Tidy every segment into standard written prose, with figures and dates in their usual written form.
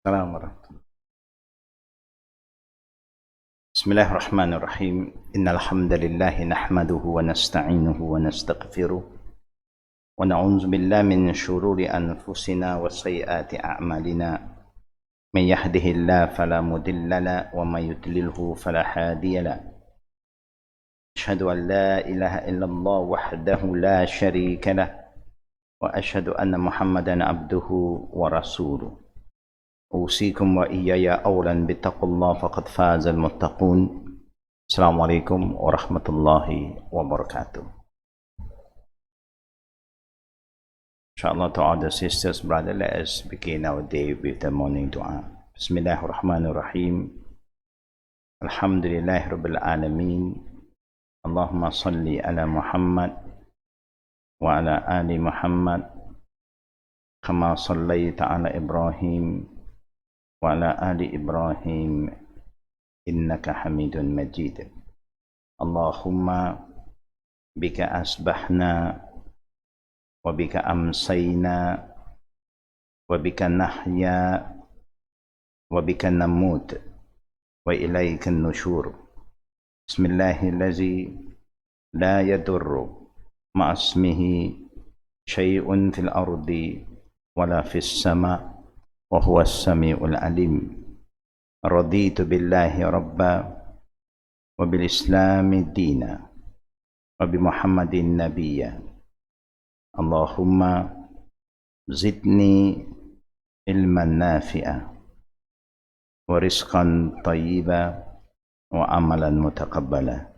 السلام ورحمة الله. بسم الله الرحمن الرحيم. إن الحمد لله نحمده ونستعينه ونستغفره ونعوذ بالله من شرور أنفسنا وسيئات أعمالنا. من يهده الله فلا مضل له ومن يضلله فلا هادي له. أشهد أن لا إله إلا الله وحده لا شريك له وأشهد أن محمدا عبده ورسوله. أوصيكم وإياي أولا بتقوى الله فقد فاز المتقون. السلام عليكم ورحمة الله وبركاته. Inshallah, to all the sisters, brothers, let us begin our day with the morning dua. Bismillahirrahmanirrahim. Alhamdulillahi Rabbil Alameen. Allahumma salli ala Muhammad wa ala ali Muhammad kama sallaita ala Ibrahim wa ala ali Ibrahim innaka hamidun majid. Allahumma bika asbahna wa bika amsayna wa bika nahya wa bika namut wa ilayka nushur. Bismillahillazi la yadurru ma'asmihi syai'un fil ardi wala fis sama' wa huwa as-sami'ul alim. Raditu billahi rabba wa bil islami dina wa bi muhammadin nabiyya. Allahumma zidni ilman nafi'a wa rizqan tayyiba wa amalan mutaqabbala.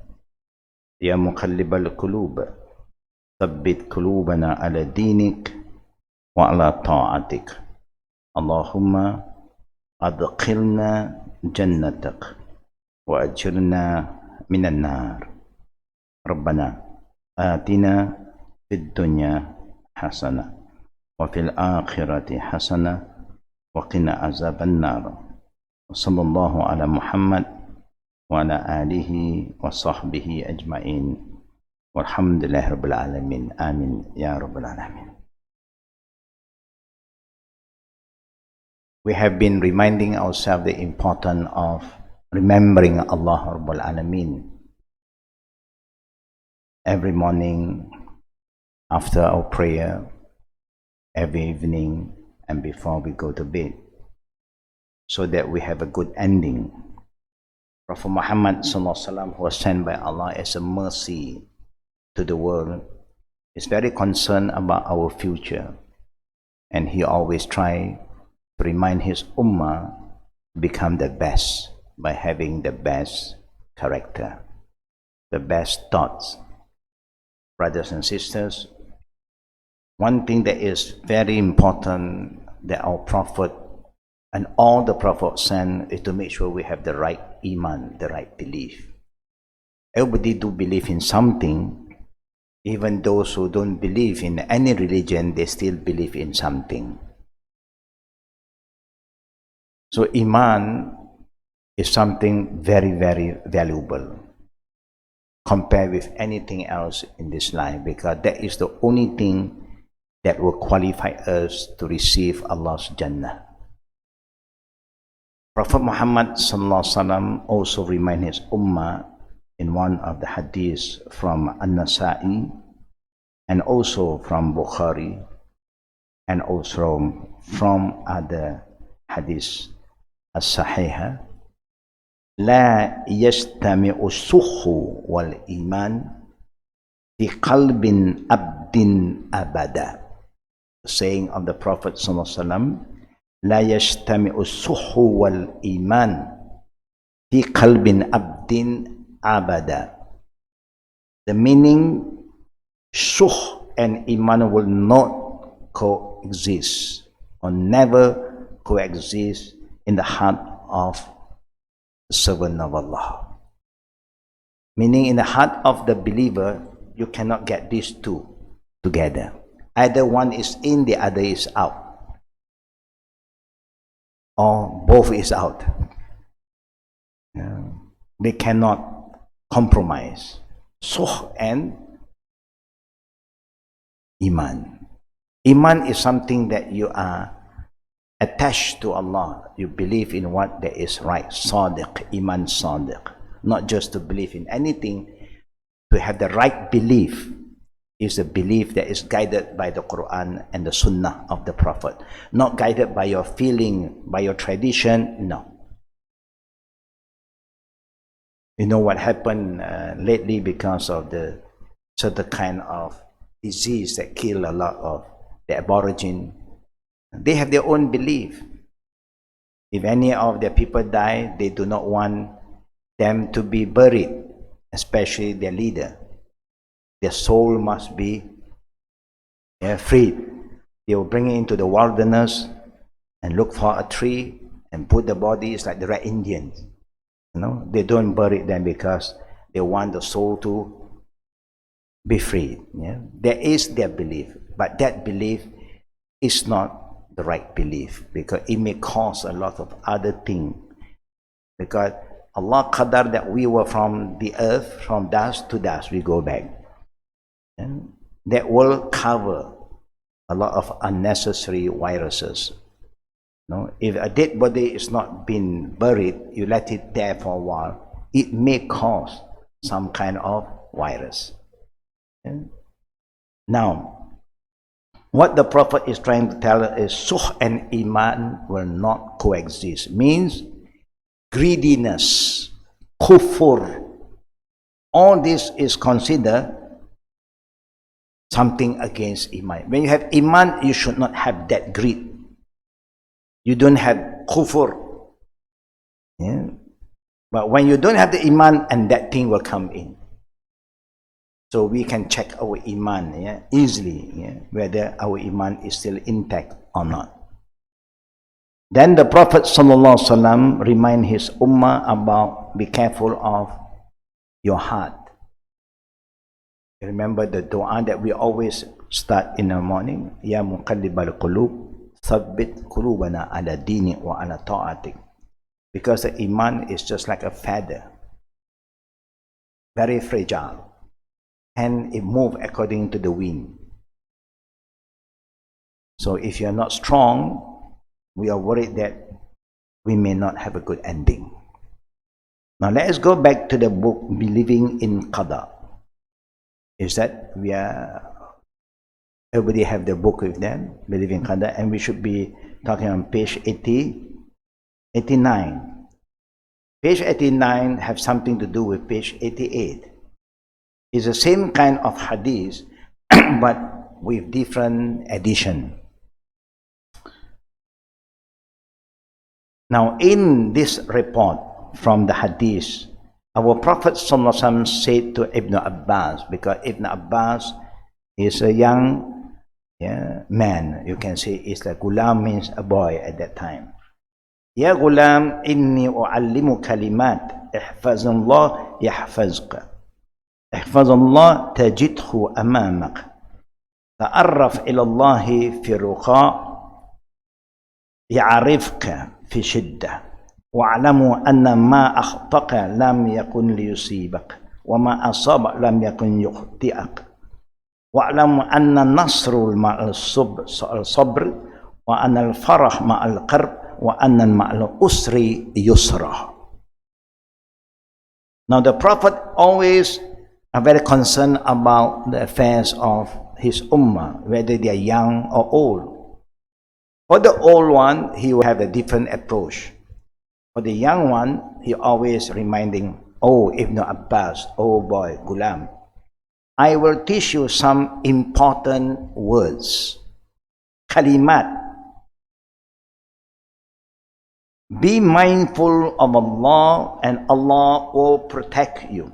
Ya muqallibal qulub thabbit qulubana ala dinik wa ala ta'atik. Allahumma adkhilna jannatak wa ajirna minan nar. Rabbana atina fid dunya hasanah wa fil akhirati hasanah wa qina azaban nar. Sallallahu ala Muhammad wa ala alihi wa sahbihi ajma'in. Walhamdulillahi rabbil alamin. Amin ya rabbal alamin. We have been reminding ourselves the importance of remembering Allah Rabbul Alameen every morning, after our prayer, every evening, and before we go to bed, so that we have a good ending. Prophet Muhammad SAW, who was sent by Allah as a mercy to the world, is very concerned about our future, and he always tries to remind his ummah to become the best by having the best character, the best thoughts. Brothers and sisters, one thing that is very important that our Prophet and all the Prophets sent is to make sure we have the right iman, the right belief. Everybody do believe in something. Even those who don't believe in any religion, they still believe in something. So iman is something very, very valuable compared with anything else in this life, because that is the only thing that will qualify us to receive Allah's Jannah. Prophet Muhammad SAW also reminded his ummah in one of the hadiths from An-Nasa'i and also from Bukhari and also from other hadiths as-sahihah, la yajtami'u as-sukhu wal iman fi qalbin abdin abada. The saying of the Prophet SAW, la yajtami'u as-sukhu wal iman fi qalbin abdin abada. The meaning, sukh and iman will not coexist or never coexist in the heart of the servant of Allah. Meaning, in the heart of the believer, you cannot get these two together. Either one is in, the other is out, or both is out. They cannot compromise. Sukh and iman. Iman is something that you are attached to Allah. You believe in what that is right. Sadiq, iman sadiq. Not just to believe in anything. To have the right belief is a belief that is guided by the Quran and the Sunnah of the Prophet. Not guided by your feeling, by your tradition, no. You know what happened lately because of the certain kind of disease that kill a lot of the Aborigine. They have their own belief. If any of their people die, they do not want them to be buried, especially their leader. Their soul must be freed. They will bring it into the wilderness and look for a tree and put the bodies like the Red Indians. You know, they don't bury them because they want the soul to be freed. Yeah? There is their belief, but that belief is not the right belief because it may cause a lot of other things. Because Allah Qadr that we were from the earth, from dust to dust, we go back. And that will cover a lot of unnecessary viruses. No? If a dead body is not been buried, you let it there for a while, it may cause some kind of virus. Okay? Now, what the Prophet is trying to tell us is Sukh and Iman will not coexist. Means greediness, kufur, all this is considered something against Iman. When you have Iman, you should not have that greed. You don't have kufur. Yeah? But when you don't have the Iman, and that thing will come in. So we can check our Iman easily, whether our Iman is still intact or not. Then the Prophet ﷺ remind his ummah about be careful of your heart. Remember the dua that we always start in the morning. Ya muqallibal qulub, thabbit qulubana ala dini wa ala ta'atik. Because the iman is just like a feather, very fragile, and it moves according to the wind. So if you're not strong, we are worried that we may not have a good ending. Now let us go back to the book Believing in Qada. Is that everybody have the book with them, Believing in Qada, and we should be talking on page 89. Page 89 have something to do with page 88. It's the same kind of hadith, but with different edition. Now, in this report from the hadith, our Prophet ﷺ said to Ibn Abbas, because Ibn Abbas is a young man, you can say, it's like Ghulam means a boy at that time. Ya Ghulam, inni u'allimu kalimat, ihfazullah yahfazka. Ihfazullah tajidhu amamak. Ta'arraf ilallahi fi ruqa, ya'arifka fi shiddah. Wa'alamu anna ma akhtaka lam yakun liyusibak. Wa ma asabak lam yakun yukhti'ak. Wa'alamu anna nasrul ma'al sabr. Wa anna al-farah ma'al qarb. Wa anna ma'al usri yusra. Now the Prophet always are very concerned about the affairs of his ummah, whether they are young or old. For the old one, he will have a different approach. For the young one, he always reminding, oh Ibn Abbas, oh boy, Ghulam, I will teach you some important words. Kalimat. Be mindful of Allah and Allah will protect you.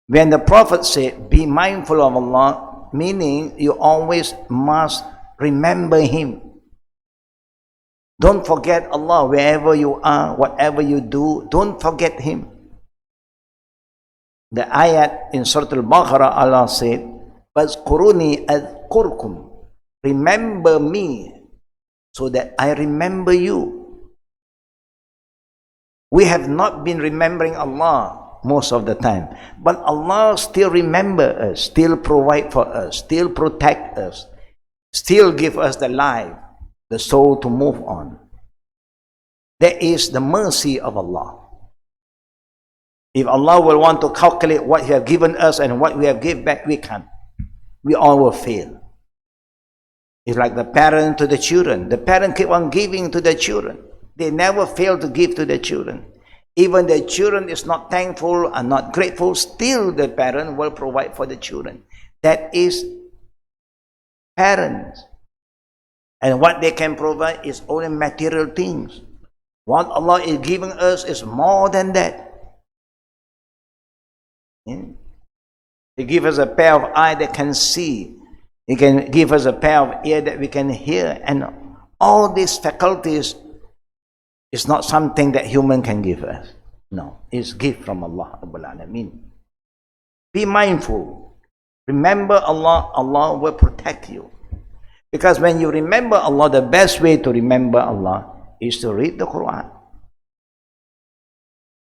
When the Prophet said, be mindful of Allah, meaning you always must remember Him. Don't forget Allah wherever you are, whatever you do, don't forget Him. The ayat in Surah Al-Baqarah, Allah said, "Fazkuruni adhkurkum." Remember me so that I remember you. We have not been remembering Allah most of the time, but Allah still remember us, still provide for us, still protect us, still give us the life. the soul to move on. That is the mercy of Allah. If Allah will want to calculate what He has given us and what we have given back, we can't. We all will fail. It's like the parent to the children. The parent keep on giving to the children. They never fail to give to the children. Even the children is not thankful and not grateful, still the parent will provide for the children. That is parents. And what they can provide is only material things. What Allah is giving us is more than that. He gives us a pair of eyes that can see. He can give us a pair of ears that we can hear. And all these faculties is not something that human can give us. No, it's gift from Allah. Be mindful. Remember Allah. Allah will protect you. Because when you remember Allah, the best way to remember Allah is to read the Quran.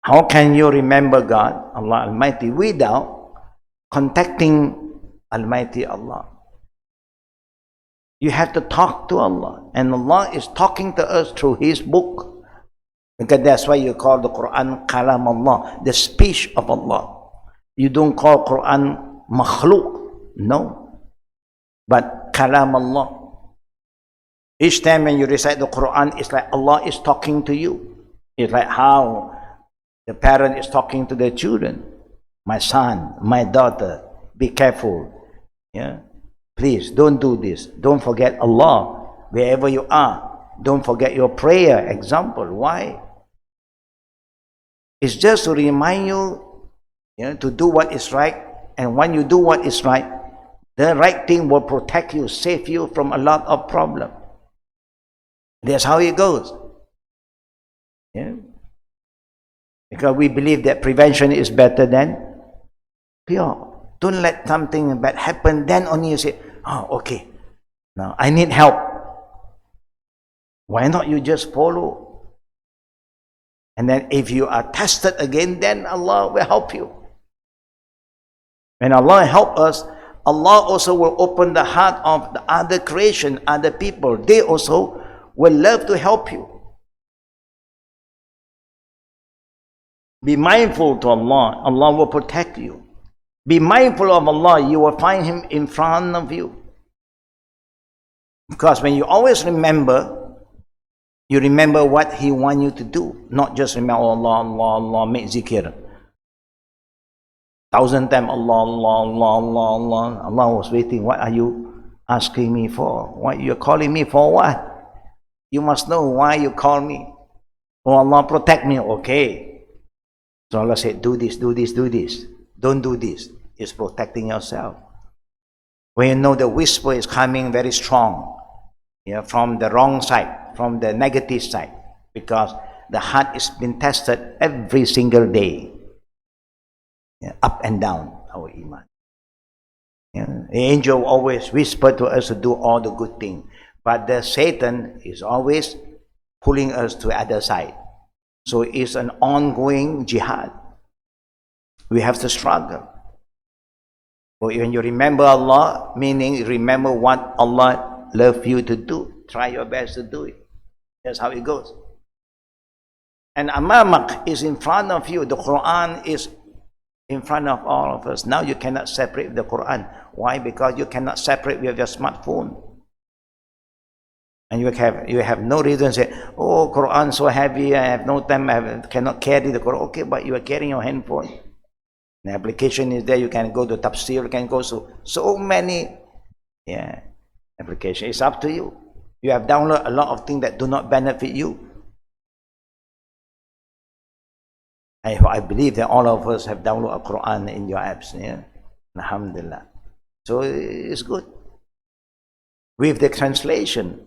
How can you remember God, Allah Almighty, without contacting Almighty Allah? You have to talk to Allah. And Allah is talking to us through His book. Because that's why you call the Quran Kalam Allah, the speech of Allah. You don't call Quran makhluk. No. But Kalam Allah. Each time when you recite the Quran, it's like Allah is talking to you. It's like how the parent is talking to their children. My son, my daughter, be careful. Yeah? Please, don't do this. Don't forget Allah. Wherever you are, don't forget your prayer. Example. Why? It's just to remind you, to do what is right. And when you do what is right, the right thing will protect you, save you from a lot of problems. That's how it goes. Yeah? Because we believe that prevention is better than cure. Don't let something bad happen, then only you say, oh, okay, now I need help. Why not you just follow? And then if you are tested again, then Allah will help you. When Allah help us, Allah also will open the heart of the other creation, other people. They also will love to help you. Be mindful to Allah. Allah will protect you. Be mindful of Allah. You will find Him in front of you. Because when you always remember, you remember what He wants you to do. Not just remember Allah, Allah, Allah, make zikr. 1,000 times Allah, Allah, Allah, Allah, Allah. Allah was waiting. What are you asking me for? What you're calling me for what? You must know why you call me. Oh Allah, protect me. Okay. So Allah said, do this, do this, do this. Don't do this. It's protecting yourself. When you know the whisper is coming very strong, from the wrong side, from the negative side, because the heart is being tested every single day, up and down, our iman. The angel always whisper to us to do all the good things, but the Satan is always pulling us to the other side. So it's an ongoing jihad. We have to struggle. But when you remember Allah, meaning remember what Allah loves you to do, try your best to do it. That's how it goes. And amamak is in front of you. The Quran is in front of all of us. Now you cannot separate the Quran. Why? Because you cannot separate with your smartphone. And you have no reason to say, oh, Quran so heavy, I have no time, cannot carry the Quran. Okay, but you are carrying your handphone. The application is there, you can go to tafsir, you can go to so many applications. It's up to you. You have downloaded a lot of things that do not benefit you. I believe that all of us have downloaded a Quran in your apps. Alhamdulillah. So it's good. With the translation,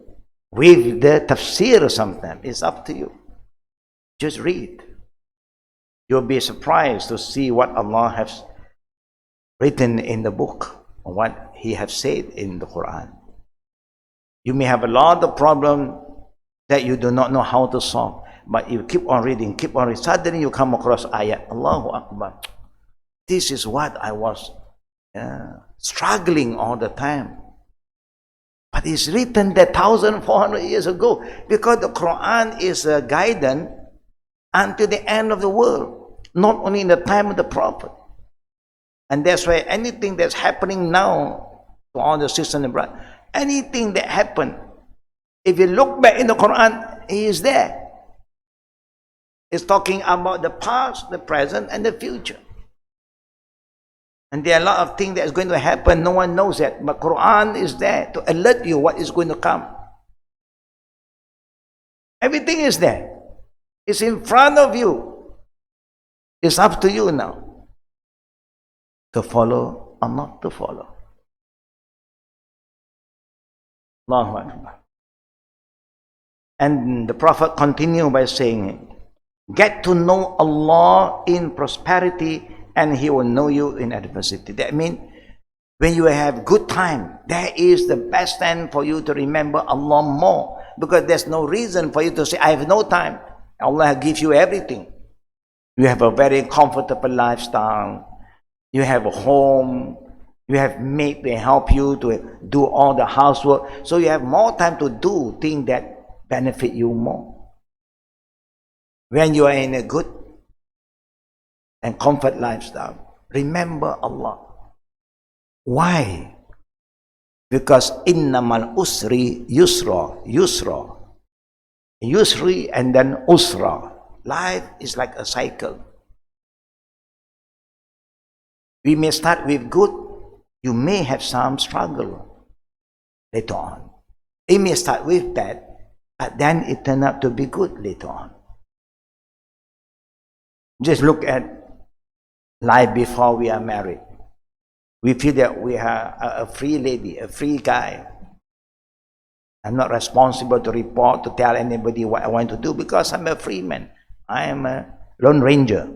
with the tafsir sometimes, it's up to you. Just read. You'll be surprised to see what Allah has written in the book, or what He has said in the Quran. You may have a lot of problems that you do not know how to solve, but you keep on reading, suddenly you come across ayat, Allahu Akbar. This is what I was struggling all the time. But it's written that 1,400 years ago, because the Quran is a guidance until the end of the world, not only in the time of the Prophet. And that's why anything that's happening now, to all the sisters and brothers, anything that happened, if you look back in the Quran, he is there. It's talking about the past, the present, and the future. And there are a lot of things that is going to happen. No one knows that. But Quran is there to alert you what is going to come. Everything is there. It's in front of you. It's up to you now to follow or not to follow. Allahu Akbar. And the Prophet continued by saying, get to know Allah in prosperity and He will know you in adversity. That means when you have good time, that is the best time for you to remember Allah more, because there's no reason for you to say, I have no time. Allah gives you everything. You have a very comfortable lifestyle. You have a home. You have maid to help you to do all the housework. So you have more time to do things that benefit you more. When you are in a good and comfort lifestyle, remember Allah. Why? Because innamal usri yusra, yusra. Yusri and then usra. Life is like a cycle. We may start with good. You may have some struggle later on. It may start with bad, but then it turns out to be good later on. Just look at life before we are married. We feel that we are a free lady, a free guy. I'm not responsible to report, to tell anybody what I want to do because I'm a free man. I am a lone ranger.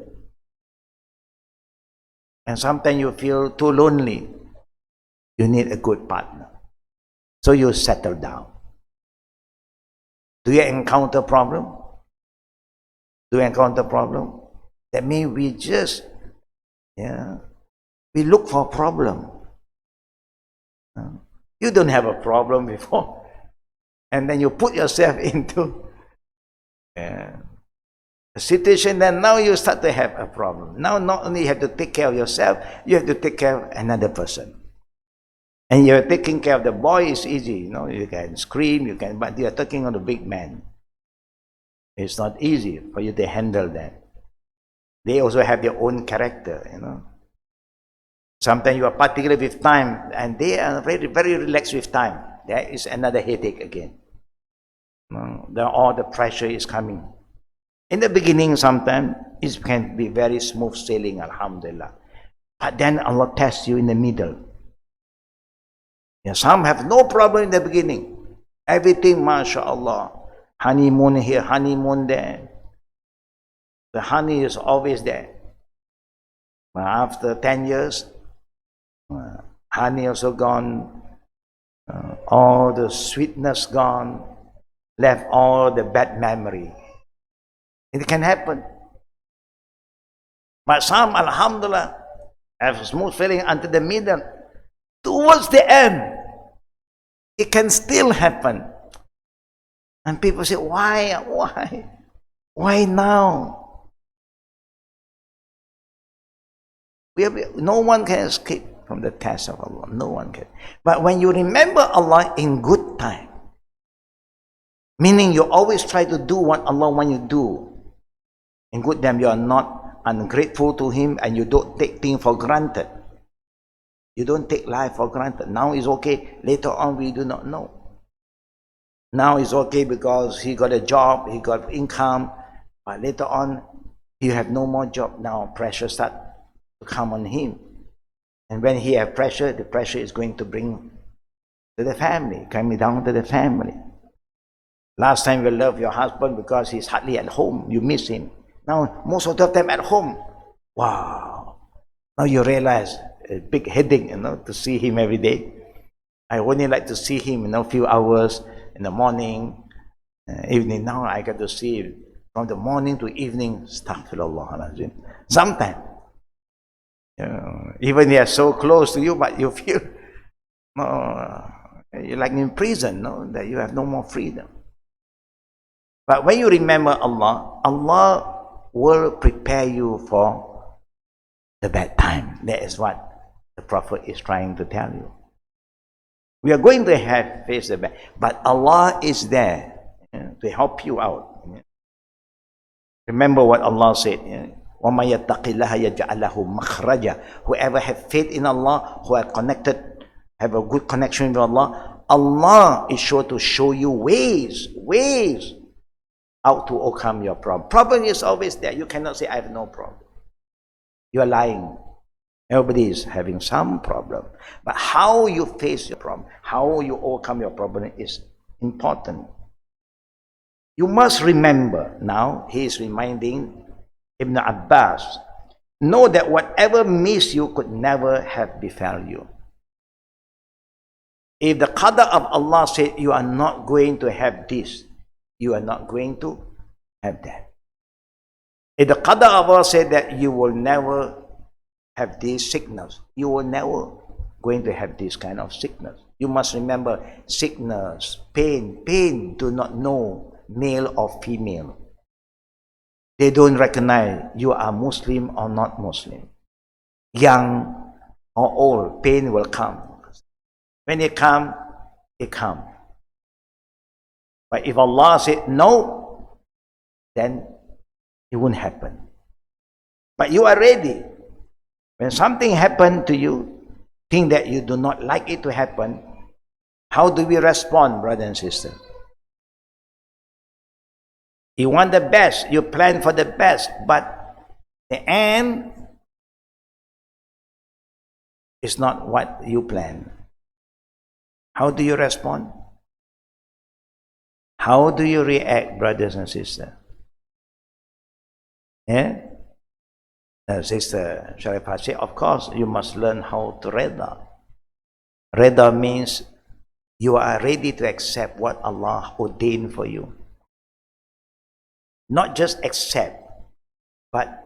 And sometimes you feel too lonely. You need a good partner. So you settle down. Do you encounter problem? Do you encounter problem? That means we just, we look for a problem. You don't have a problem before. And then you put yourself into a situation that now you start to have a problem. Now not only you have to take care of yourself, you have to take care of another person. And you're taking care of the boy is easy, you can scream, but you're talking on the big man. It's not easy for you to handle that. They also have their own character, Sometimes you are particular with time, and they are very, very relaxed with time. There is another headache again. All the pressure is coming. In the beginning, sometimes it can be very smooth sailing, alhamdulillah. But then Allah tests you in the middle. Some have no problem in the beginning. Everything, mashallah. Honeymoon here, honeymoon there. The honey is always there. But after 10 years, honey also gone. All the sweetness gone. Left all the bad memory. It can happen. But some, alhamdulillah, have a smooth feeling until the middle. Towards the end, it can still happen. And people say, why? Why now? No one can escape from the test of Allah. No one can. But when you remember Allah in good time, meaning you always try to do what Allah wants you to do, in good time you are not ungrateful to Him and you don't take things for granted. You don't take life for granted. Now it's okay. Later on we do not know. Now it's okay because he got a job, he got income, but later on he have no more job. Now pressure start to come on him. And when he have pressure, the pressure is going to bring to the family, coming down to the family. Last time you love your husband because he's hardly at home. You miss him. Now most of the time at home. Wow. Now you realize a big headache, to see him every day. I only like to see him, a few hours in the morning, evening. Now I get to see him from the morning to evening. Astaghfirullah. Sometimes, even they are so close to you, but you feel, You're like in prison, no? That you have no more freedom. But when you remember Allah, Allah will prepare you for the bad time. That is what the Prophet is trying to tell you. We are going to have face the bad, but Allah is there to help you out. Remember what Allah said. وَمَا يَتَّقِ اللَّهَ يَجْعَلْ لَهُ مَخْرَجًا. Whoever have faith in Allah, who are connected, have a good connection with Allah, Allah is sure to show you ways how to overcome your problem. Problem is always there. You cannot say, I have no problem. You are lying. Everybody is having some problem. But how you face your problem, how you overcome your problem is important. You must remember, now he is reminding Ibn Abbas, know that whatever miss you could never have befell you. If the Qadr of Allah said you are not going to have this, you are not going to have that. If the Qadr of Allah said that you will never have this sickness, you will never going to have this kind of sickness. You must remember, sickness, pain do not know male or female. They don't recognize you are Muslim or not Muslim. Young or old, pain will come. When it comes, it comes. But if Allah said no, then it won't happen. But you are ready. When something happened to you, think that you do not like it to happen, how do we respond, brother and sister? You want the best, you plan for the best, but the end is not what you plan. How do you respond? How do you react, brothers and sisters? Yeah? Sister Sharifah said, of course, you must learn how to reda. Reda means you are ready to accept what Allah ordained for you. Not just accept, but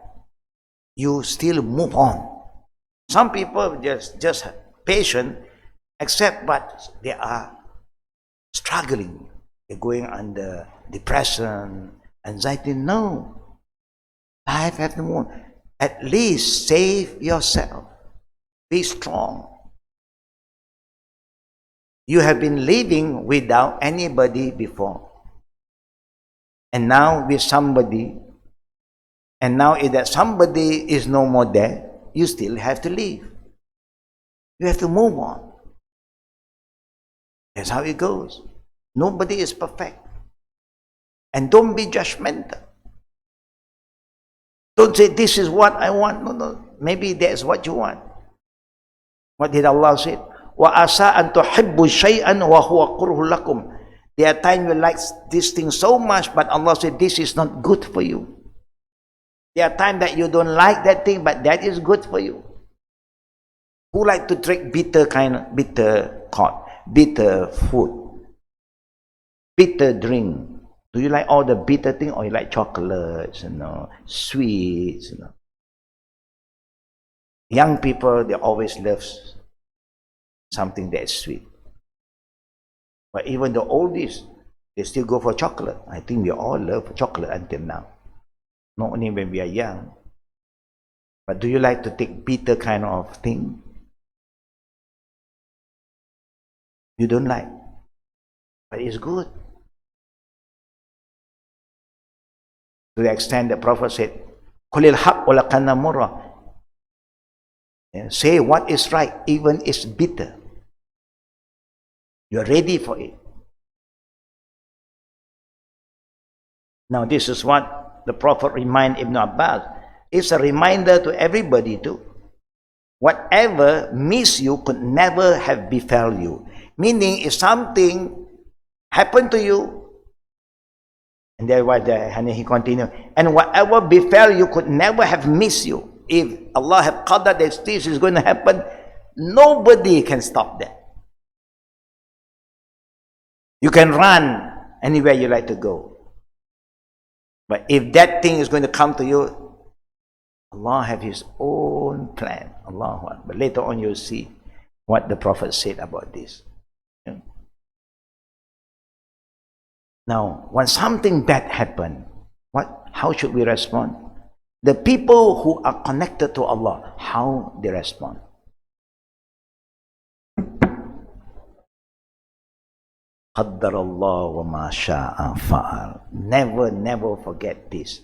you still move on. Some people just patient, accept, but they are struggling. They're going under depression, anxiety. No. Life has to move on. At least save yourself. Be strong. You have been living without anybody before. And now with somebody. And now if that somebody is no more there, you still have to live. You have to move on. That's how it goes. Nobody is perfect. And don't be judgmental. Don't say, this is what I want. No. Maybe that's what you want. What did Allah say? وَأَسَىٰ أَن تُحِبُّوا شَيْئًا وَهُوَ قُرْهُ لَكُمْ. There are times you like this thing so much, but Allah said, this is not good for you. There are times that you don't like that thing, but that is good for you. Who like to drink bitter food, bitter drink? Do you like all the bitter thing, or you like chocolates, sweets, Young people, they always love something that is sweet. But even the oldies, they still go for chocolate. I think we all love chocolate until now. Not only when we are young. But do you like to take bitter kind of thing? You don't like. But it's good. To the extent the Prophet said, قُلِ الْحَقُّ وَلَكَنَّ مُرًّا. Say what is right, even it's bitter. You're ready for it. Now this is what the Prophet reminded Ibn Abbas. It's a reminder to everybody too. Whatever miss you could never have befell you. Meaning if something happened to you, and that's why he continued, and whatever befell you could never have missed you. If Allah have qadar that this is going to happen, nobody can stop that. You can run anywhere you like to go. But if that thing is going to come to you, Allah have His own plan. Allahu Akbar. But later on you'll see what the Prophet said about this. Now, when something bad happens, how should we respond? The people who are connected to Allah, how they respond? Qadr Allah wa ma sha'a fa'al. Never forget this.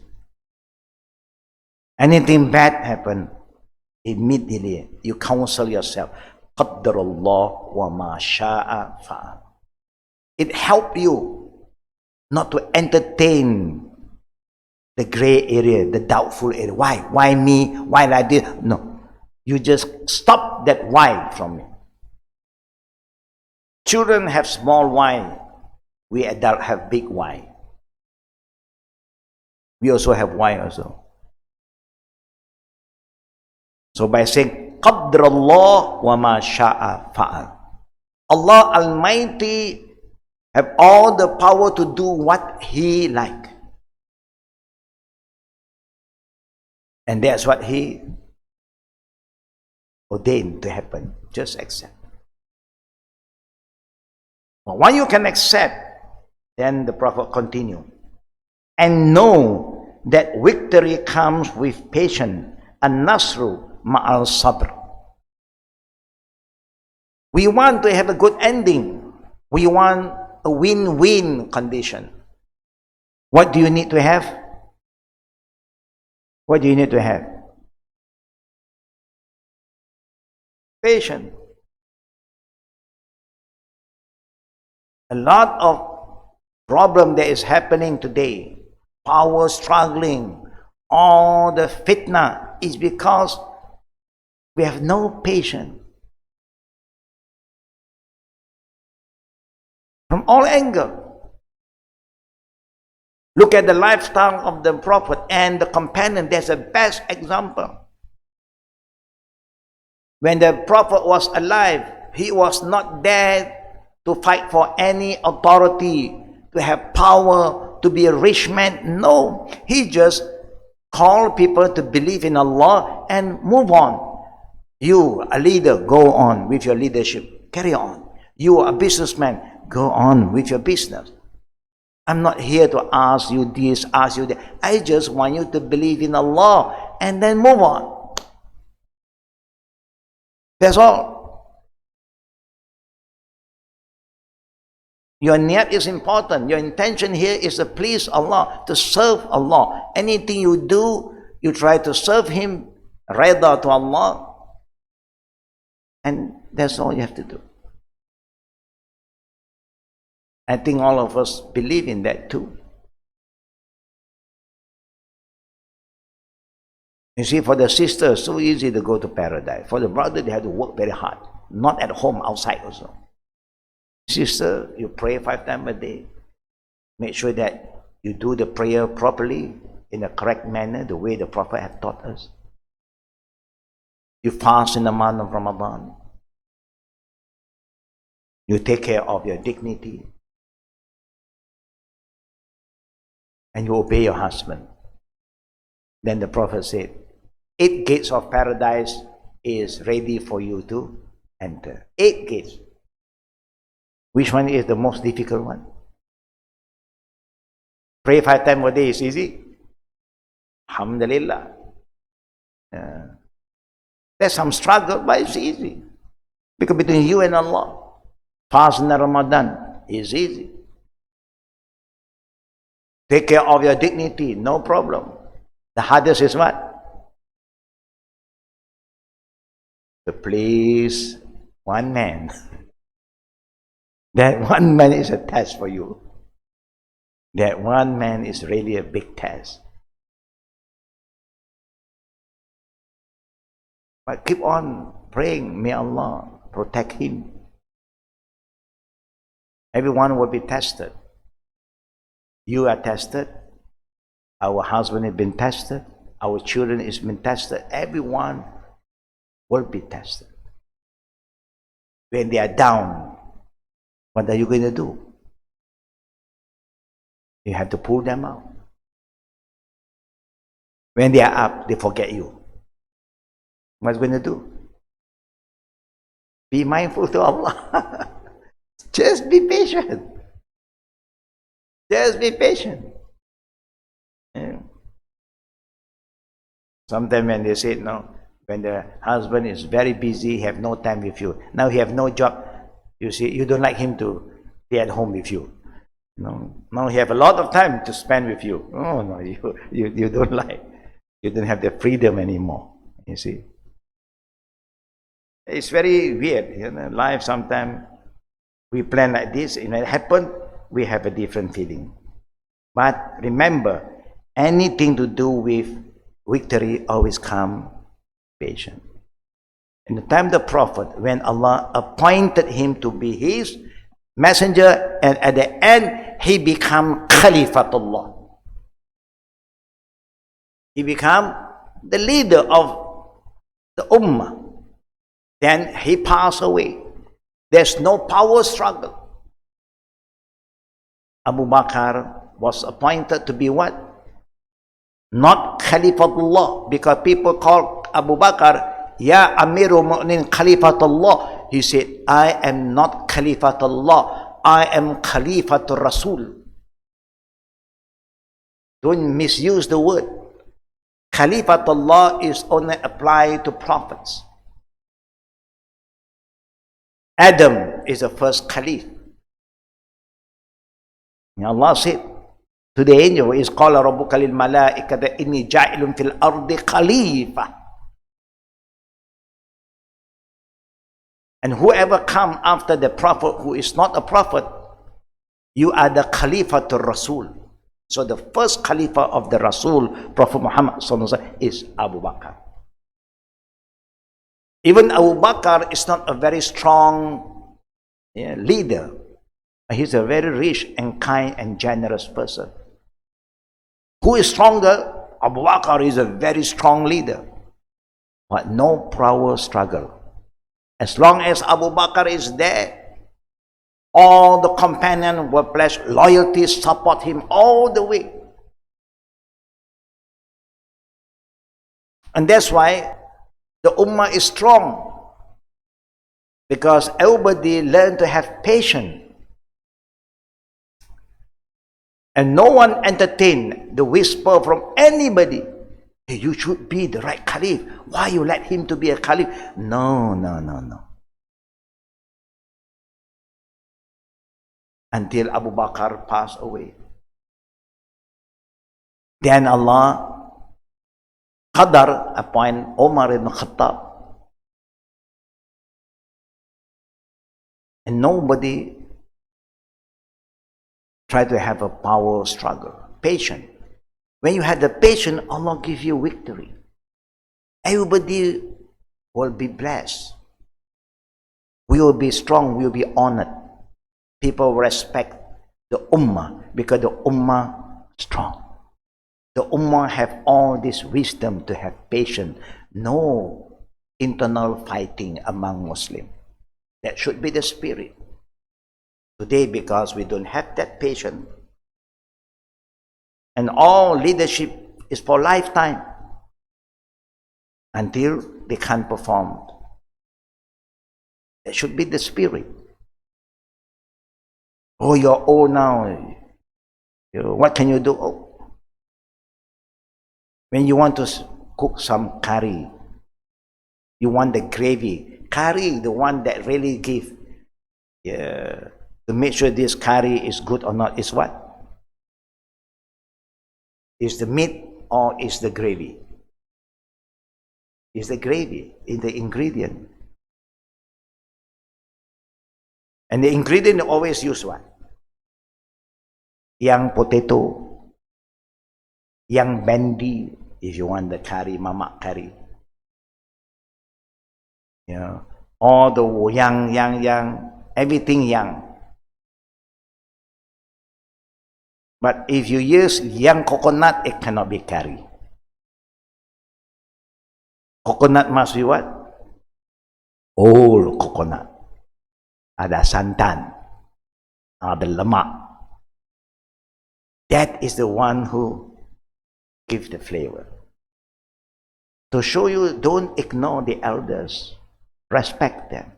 Anything bad happen, immediately you counsel yourself. Qadr Allah wa ma sha'a fa'al. It helps you not to entertain the gray area, the doubtful area. Why? Why me? Why like this? No. You just stop that why from me. Children have small why. We adults have big why. We also have why also. So by saying, Qadr Allah wa ma sha'a fa'al. Allah Almighty have all the power to do what He like. And that's what He ordained to happen. Just accept. But when you can accept, then the Prophet continued. And know that victory comes with patience. An-nasru ma'al sabr. We want to have a good ending. We want a win-win condition. What do you need to have? What do you need to have? Patience. A lot of problem that is happening today, power struggling, all the fitna, is because we have no patience. From all angles. Look at the lifestyle of the Prophet and the companion. That's the best example. When the Prophet was alive, he was not there to fight for any authority, to have power, to be a rich man. No, he just called people to believe in Allah and move on. You, a leader, go on with your leadership. Carry on. You, a businessman, go on with your business. I'm not here to ask you this, ask you that. I just want you to believe in Allah and then move on. That's all. Your niyat is important. Your intention here is to please Allah, to serve Allah. Anything you do, you try to serve Him, rida to Allah. And that's all you have to do. I think all of us believe in that too. You see, for the sister, it's so easy to go to paradise. For the brother, they have to work very hard. Not at home, outside also. Sister, you pray 5 times a day. Make sure that you do the prayer properly, in the correct manner, the way the Prophet have taught us. You fast in the month of Ramadan. You take care of your dignity. And you obey your husband. Then the Prophet said, 8 gates of paradise is ready for you to enter. 8 gates. Which one is the most difficult one? Pray 5 times a day is easy. Alhamdulillah. There's some struggle, but it's easy. Because between you and Allah, fast in Ramadan is easy. Take care of your dignity, no problem. The hardest is what? To please one man. That one man is a test for you. That one man is really a big test. But keep on praying, may Allah protect him. Everyone will be tested. You are tested. Our husband has been tested. Our children has been tested. Everyone will be tested. When they are down, what are you going to do? You have to pull them out. When they are up, they forget you. What are you going to do? Be mindful to Allah. Just be patient. Just be patient. Yeah. Sometimes when they say, no, when the husband is very busy, have no time with you. Now he have no job. You see, you don't like him to be at home with you. No, now he have a lot of time to spend with you. Oh no, you don't like. You don't have the freedom anymore. You see, it's very weird. You know, life sometimes we plan like this. When it happen, we have a different feeling. But remember, anything to do with victory always come patient. In the time of the Prophet, when Allah appointed him to be his messenger, and at the end, he became Khalifatullah. He became the leader of the Ummah. Then he passed away. There's no power struggle. Abu Bakr was appointed to be what? Not Khalifatullah, because people call Abu Bakr, Ya Amirul Mu'minin Khalifatullah. He said, I am not Khalifatullah, I am Khalifatul Rasul. Don't misuse the word. Khalifatullah is only applied to prophets. Adam is the first Khalif. And Allah said to the angel, is qala rabbuka lil malaikati inni ja'ilun fil ardi khalifa. And whoever come after the prophet who is not a prophet, you are the Khalifa to Rasul. So the first Khalifa of the Rasul, Prophet Muhammad is Abu Bakr. Even Abu Bakr is not a very strong leader. He's a very rich and kind and generous person. Who is stronger? Abu Bakr is a very strong leader. But no power struggle. As long as Abu Bakr is there, all the companions will pledge loyalty, support him all the way. And that's why the Ummah is strong. Because everybody learned to have patience. And no one entertained the whisper from anybody, hey, you should be the right Caliph. Why you let him to be a Caliph? No. Until Abu Bakr passed away. Then Allah Qadr appoint Umar ibn Khattab. And nobody tried to have a power struggle. Patient. When you have the patience, Allah gives you victory. Everybody will be blessed. We will be strong, we will be honored. People respect the Ummah because the Ummah is strong. The Ummah have all this wisdom to have patience. No internal fighting among Muslims. That should be the spirit. Today, because we don't have that patience, and all leadership is for lifetime until they can't perform. That should be the spirit. Oh, you're old now. What can you do? Oh. When you want to cook some curry, you want the gravy. Curry, the one that really gives, to make sure this curry is good or not, is what? Is the meat or is the gravy? Is the gravy, is the ingredient. And the ingredient always use what? Young potato, young bendy, if you want the curry, mamak curry. All the young, everything young. But if you use young coconut, it cannot be curry. Coconut must be what? Old coconut. Ada santan, ada lemak. That is the one who gives the flavor. To show you, don't ignore the elders. Respect them.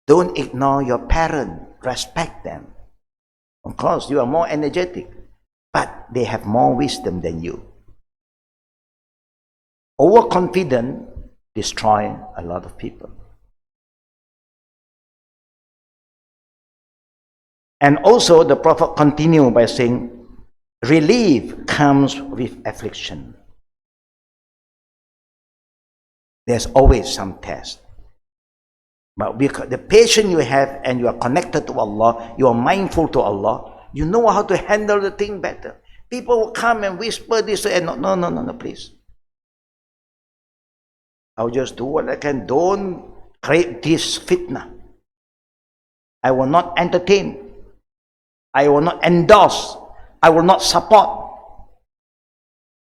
Don't ignore your parents. Respect them. Of course, you are more energetic. but they have more wisdom than you. Overconfident destroy a lot of people. And also the Prophet continued by saying, relief comes with affliction. There's always some test. But because the patience you have and you are connected to Allah, you are mindful to Allah, you know how to handle the thing better. People will come and whisper this and no, please. I'll just do what I can. Don't create this fitna. I will not entertain. I will not endorse. I will not support.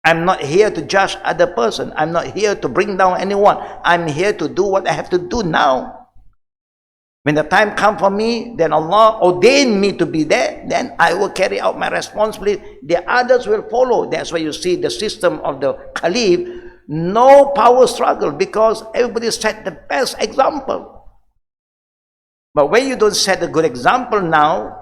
I'm not here to judge other person. I'm not here to bring down anyone. I'm here to do what I have to do now. When the time comes for me, then Allah ordained me to be there, then I will carry out my responsibility. The others will follow. That's why you see the system of the Caliph, no power struggle, because everybody set the best example. But when you don't set a good example now,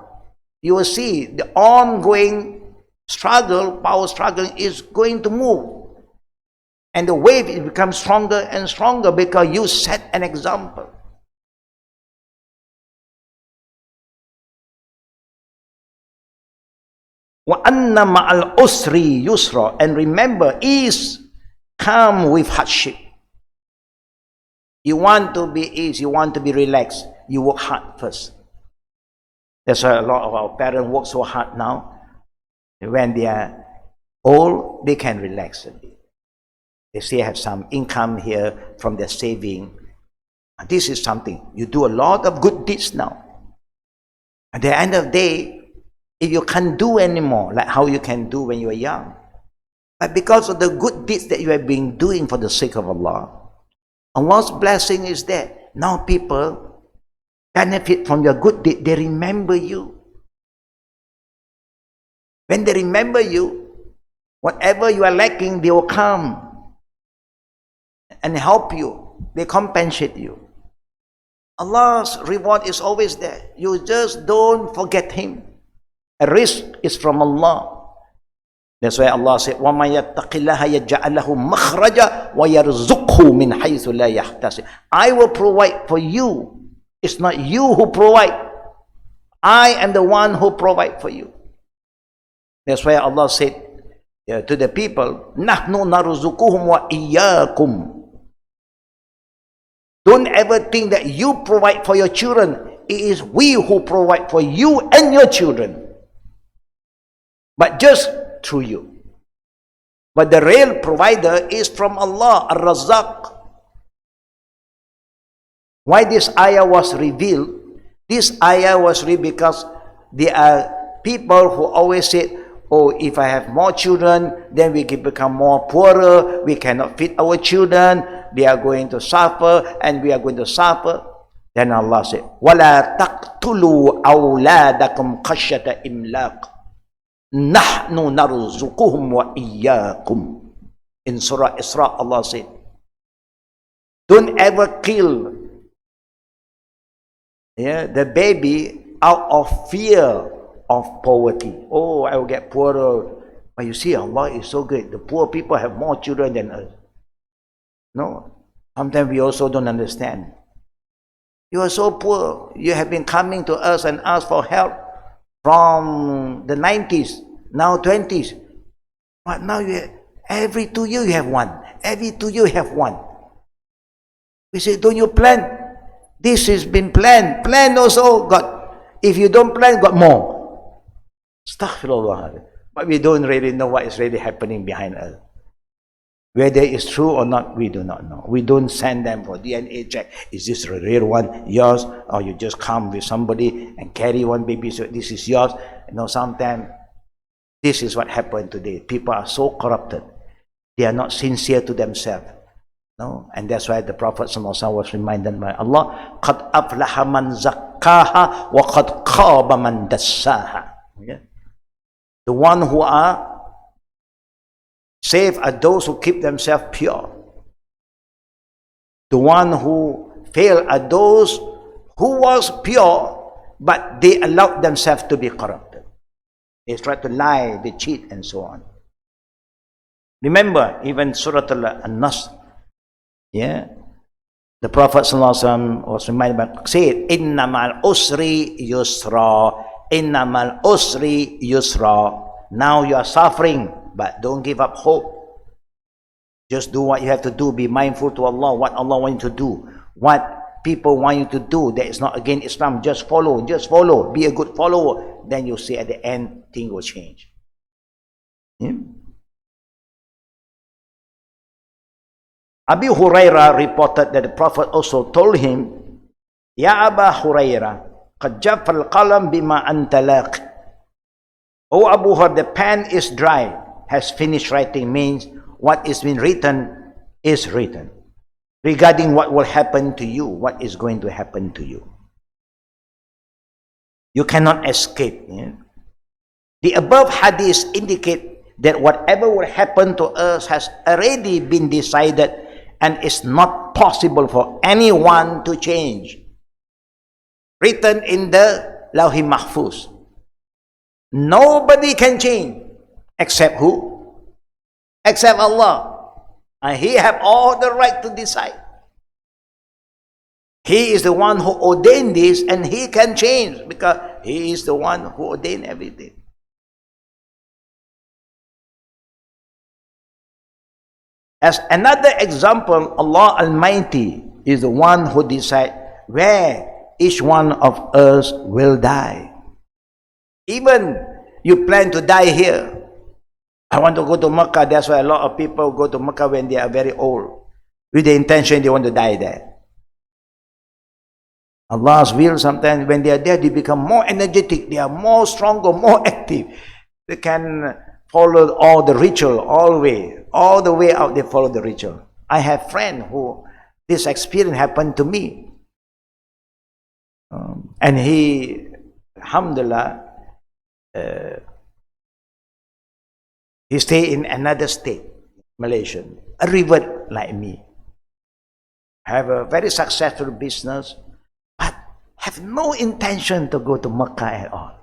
you will see the ongoing struggle, power struggle is going to move. And the wave it becomes stronger and stronger because you set an example. وَأَنَّ مَعَ الْأُسْرِ يُسْرًا. And remember, ease come with hardship. You want to be easy, you want to be relaxed, you work hard first. That's why a lot of our parents work so hard now. When they are old, they can relax a bit. They still have some income here from their saving. And this is something. You do a lot of good deeds now. At the end of the day, if you can't do anymore, like how you can do when you are young, but because of the good deeds that you have been doing for the sake of Allah, Allah's blessing is there. Now people benefit from your good deed. They remember you. When they remember you, whatever you are lacking, they will come and help you. They compensate you. Allah's reward is always there. You just don't forget Him. A risk is from Allah. That's why Allah said, وَمَنْ يَتَّقِ اللَّهَ يَجْعَلْ لَهُ مَخْرَجًا وَيَرْزُقْهُ مِنْ حَيْثُ لَا يَحْتَسِبُ. I will provide for you. It's not you who provide. I am the one who provide for you. That's why Allah said to the people, نَحْنُ نَرْزُقُهُمْ وَإِيَّاكُمْ. Don't ever think that you provide for your children. It is we who provide for you and your children. But just through you. But the real provider is from Allah, Ar-Razzaq. Why this ayah was revealed? This ayah was revealed because there are people who always say, oh, if I have more children, then we can become more poorer, we cannot feed our children, they are going to suffer, and we are going to suffer. Then Allah said, وَلَا تَقْتُلُوا أَوْلَادَكُمْ خَشْيَةَ إِمْلَاقٍ نَحْنُ نَرْزُقُهُمْ وَإِيَّاكُمْ. In Surah Isra, Allah said, don't ever kill the baby out of fear of poverty. Oh, I will get poorer. But you see, Allah is so great. The poor people have more children than us. No, sometimes we also don't understand. You are so poor. You have been coming to us and ask for help from the 90s, now 20s. But now every 2 years you have one. Every 2 years you have one. We say, don't you plan? This has been planned. Plan also, God. If you don't plan, got more. Astaghfirullah. But we don't really know what is really happening behind us. Whether it's true or not, we do not know. We don't send them for DNA check. Is this the real one, yours? Or you just come with somebody and carry one baby, so this is yours. You know, sometimes this is what happened today. People are so corrupted. They are not sincere to themselves. No? And that's why the Prophet ﷺ was reminded by Allah, قَدْ أَفْلَحَ مَنْ زَكَّاهَا وَقَدْ خَابَ مَنْ دَسَّاهَا. The one who are safe are those who keep themselves pure. The one who fail are those who was pure, but they allowed themselves to be corrupted. They try to lie, they cheat, and so on. Remember, even Surah Al-Nasr, yeah, the Prophet ﷺ was reminded by, say it, Innamal usri yusra, Innamal usri yusra. Now you are suffering, but don't give up hope. Just do what you have to do. Be mindful to Allah, what Allah wants you to do. What people want you to do that is not against Islam. Just follow, be a good follower. Then you'll see at the end, things will change. Yeah? Abu Hurairah reported that the Prophet also told him, Ya Aba Hurairah, qad jaffa al-qalam bima anta laq. Oh Abu Hurairah, the pen is dry, has finished writing, means what is been written is written. Regarding what will happen to you, what is going to happen to you. You cannot escape. Yeah? The above hadiths indicate that whatever will happen to us has already been decided and is not possible for anyone to change. Written in the Lawhi Mahfuz. Nobody can change except who? Except Allah. And He have all the right to decide. He is the one who ordained this, and He can change because He is the one who ordained everything. As another example, Allah Almighty is the one who decides where each one of us will die. Even you plan to die here. I want to go to Mecca. That's why a lot of people go to Mecca when they are very old, with the intention they want to die there. Allah's will, sometimes when they are there, they become more energetic, they are more stronger, more active. They can follow all the ritual, all the way out, they follow the ritual. I have friends who this experience happened to me. And he, alhamdulillah, he stay in another state, Malaysian, a revert like me. Have a very successful business, but have no intention to go to Mecca at all.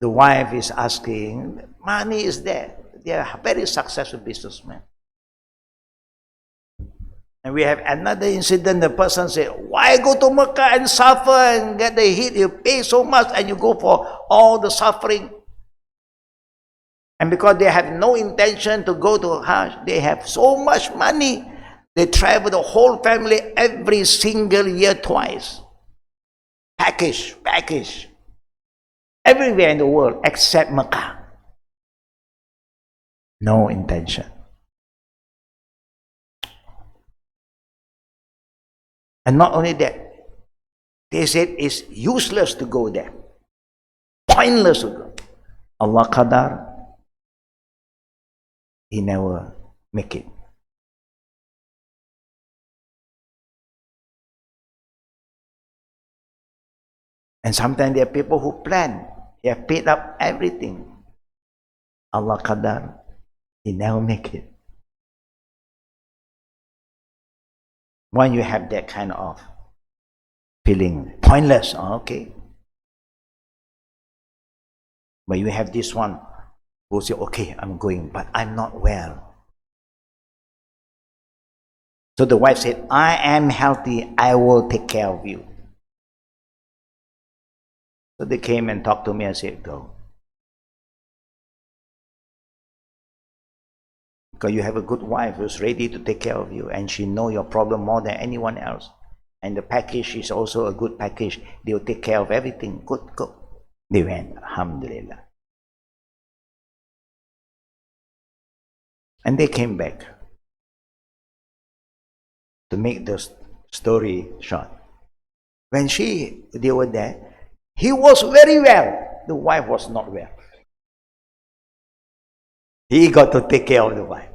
The wife is asking, money is there. They are very successful businessmen. And we have another incident, the person said, why go to Mecca and suffer and get the heat? You pay so much and you go for all the suffering. And because they have no intention to go to Hajj, they have so much money. They travel the whole family every single year twice. Package. Everywhere in the world except Mecca. No intention. And not only that, they said it's useless to go there. Pointless to go. Allah Qadar, he never make it. And sometimes there are people who plan. They have paid up everything. Allah Qadar, he never make it. When you have that kind of feeling, pointless, okay. But you have this one who say, okay, I'm going, but I'm not well. So the wife said, I am healthy, I will take care of you. So they came and talked to me and said, go. Because you have a good wife who's ready to take care of you, and she knows your problem more than anyone else. And the package is also a good package. They will take care of everything. Good, go. They went, alhamdulillah. And they came back. To make the story short, when they were there, he was very well. The wife was not well. He got to take care of the wife.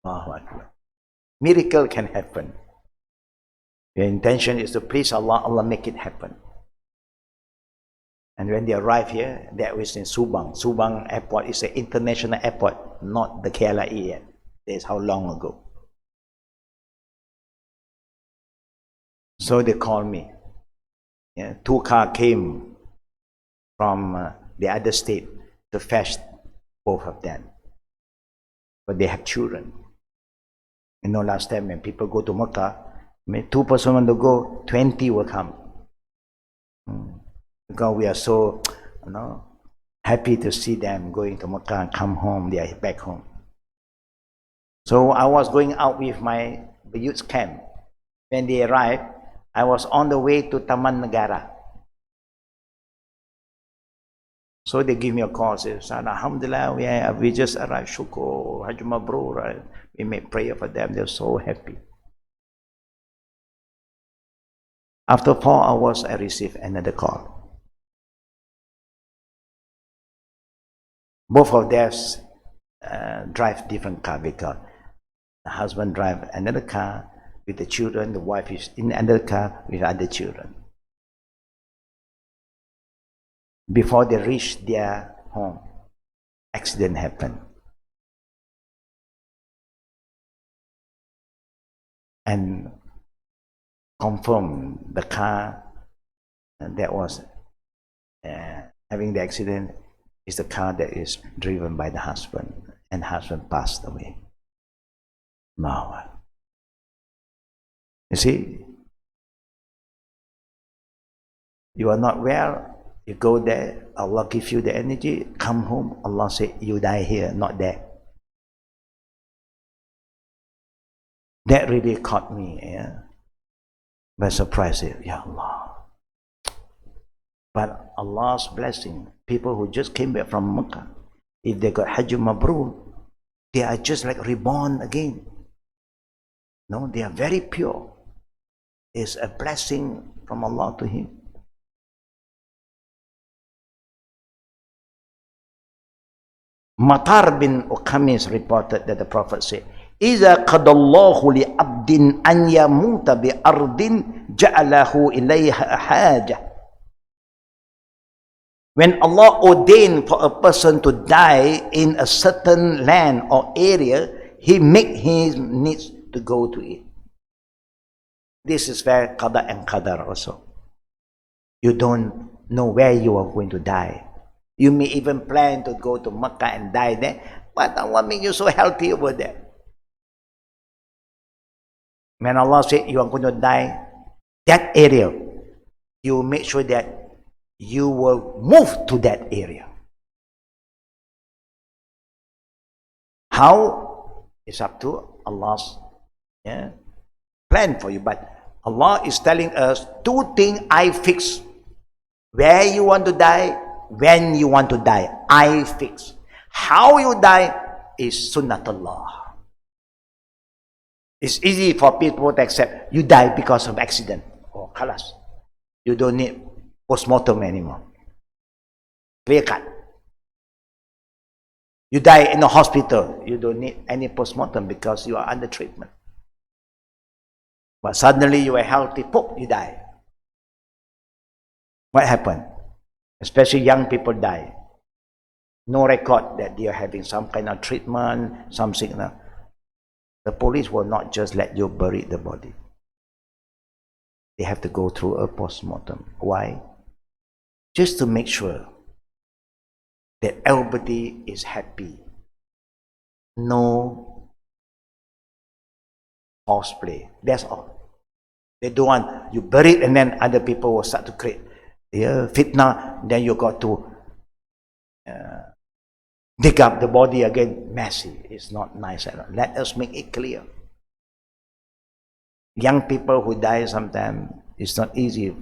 Allahu Akbar. Miracle can happen. Your intention is to please Allah, Allah make it happen. And when they arrive here, that was in Subang. Subang Airport is an international airport, not the KLIA yet. That's how long ago. So they called me. Yeah, 2 cars came from the other state to fetch both of them. But they have children. You know, last time when people go to Mecca, 2 persons want to go, 20 will come. Because we are so, happy to see them going to Mecca and come home, they are back home. So I was going out with my youth camp. When they arrived, I was on the way to Taman Negara. So they give me a call, say, Alhamdulillah, we just arrived, Shukur, Hajj Mabrur, right? We made prayer for them, they're so happy. After 4 hours, I received another call. Both of them drive different car, because the husband drive another car with the children, the wife is in another car with other children. Before they reach their home, accident happened. And confirm the car that was having the accident is the car that is driven by the husband, and husband passed away. Now, you see, you are not well, you go there, Allah give you the energy, come home, Allah say, you die here, not there. That really caught me by surprise. Ya Allah. But Allah's blessing, people who just came back from Mecca, if they got Hajj Mabrur, they are just like reborn again. No, they are very pure. It's a blessing from Allah to him. Matar bin Uqamis reported that the Prophet said, إِذَا قَدَ اللَّهُ لِعَبْدٍ أَنْ يَمُوتَ بِأَرْضٍ جَعَلَهُ إِلَيْهَا حَاجَةً. When Allah ordained for a person to die in a certain land or area, He make his needs to go to it. This is where Qada and Qadr also. You don't know where you are going to die. You may even plan to go to Mecca and die there, but Allah make you so healthy over there. When Allah said you are going to die that area, you make sure that you will move to that area. How? It's up to Allah's plan for you. But Allah is telling us 2 things I fix. Where you want to die, when you want to die, I fix. How you die is Sunnatullah. It's easy for people to accept you die because of accident. Oh, khalas. You don't need postmortem anymore. Clear cut. You die in a hospital, you don't need any postmortem because you are under treatment. But suddenly you are healthy, poof, you die. What happened? Especially young people die. No record that they are having some kind of treatment, some sickness. The police will not just let you bury the body. They have to go through a postmortem. Why? Just to make sure that everybody is happy. No false play. That's all. They don't want you buried and then other people will start to create fitna. Then you got to dig up the body again. Messy. It's not nice at all. Let us make it clear. Young people who die sometimes, it's not easy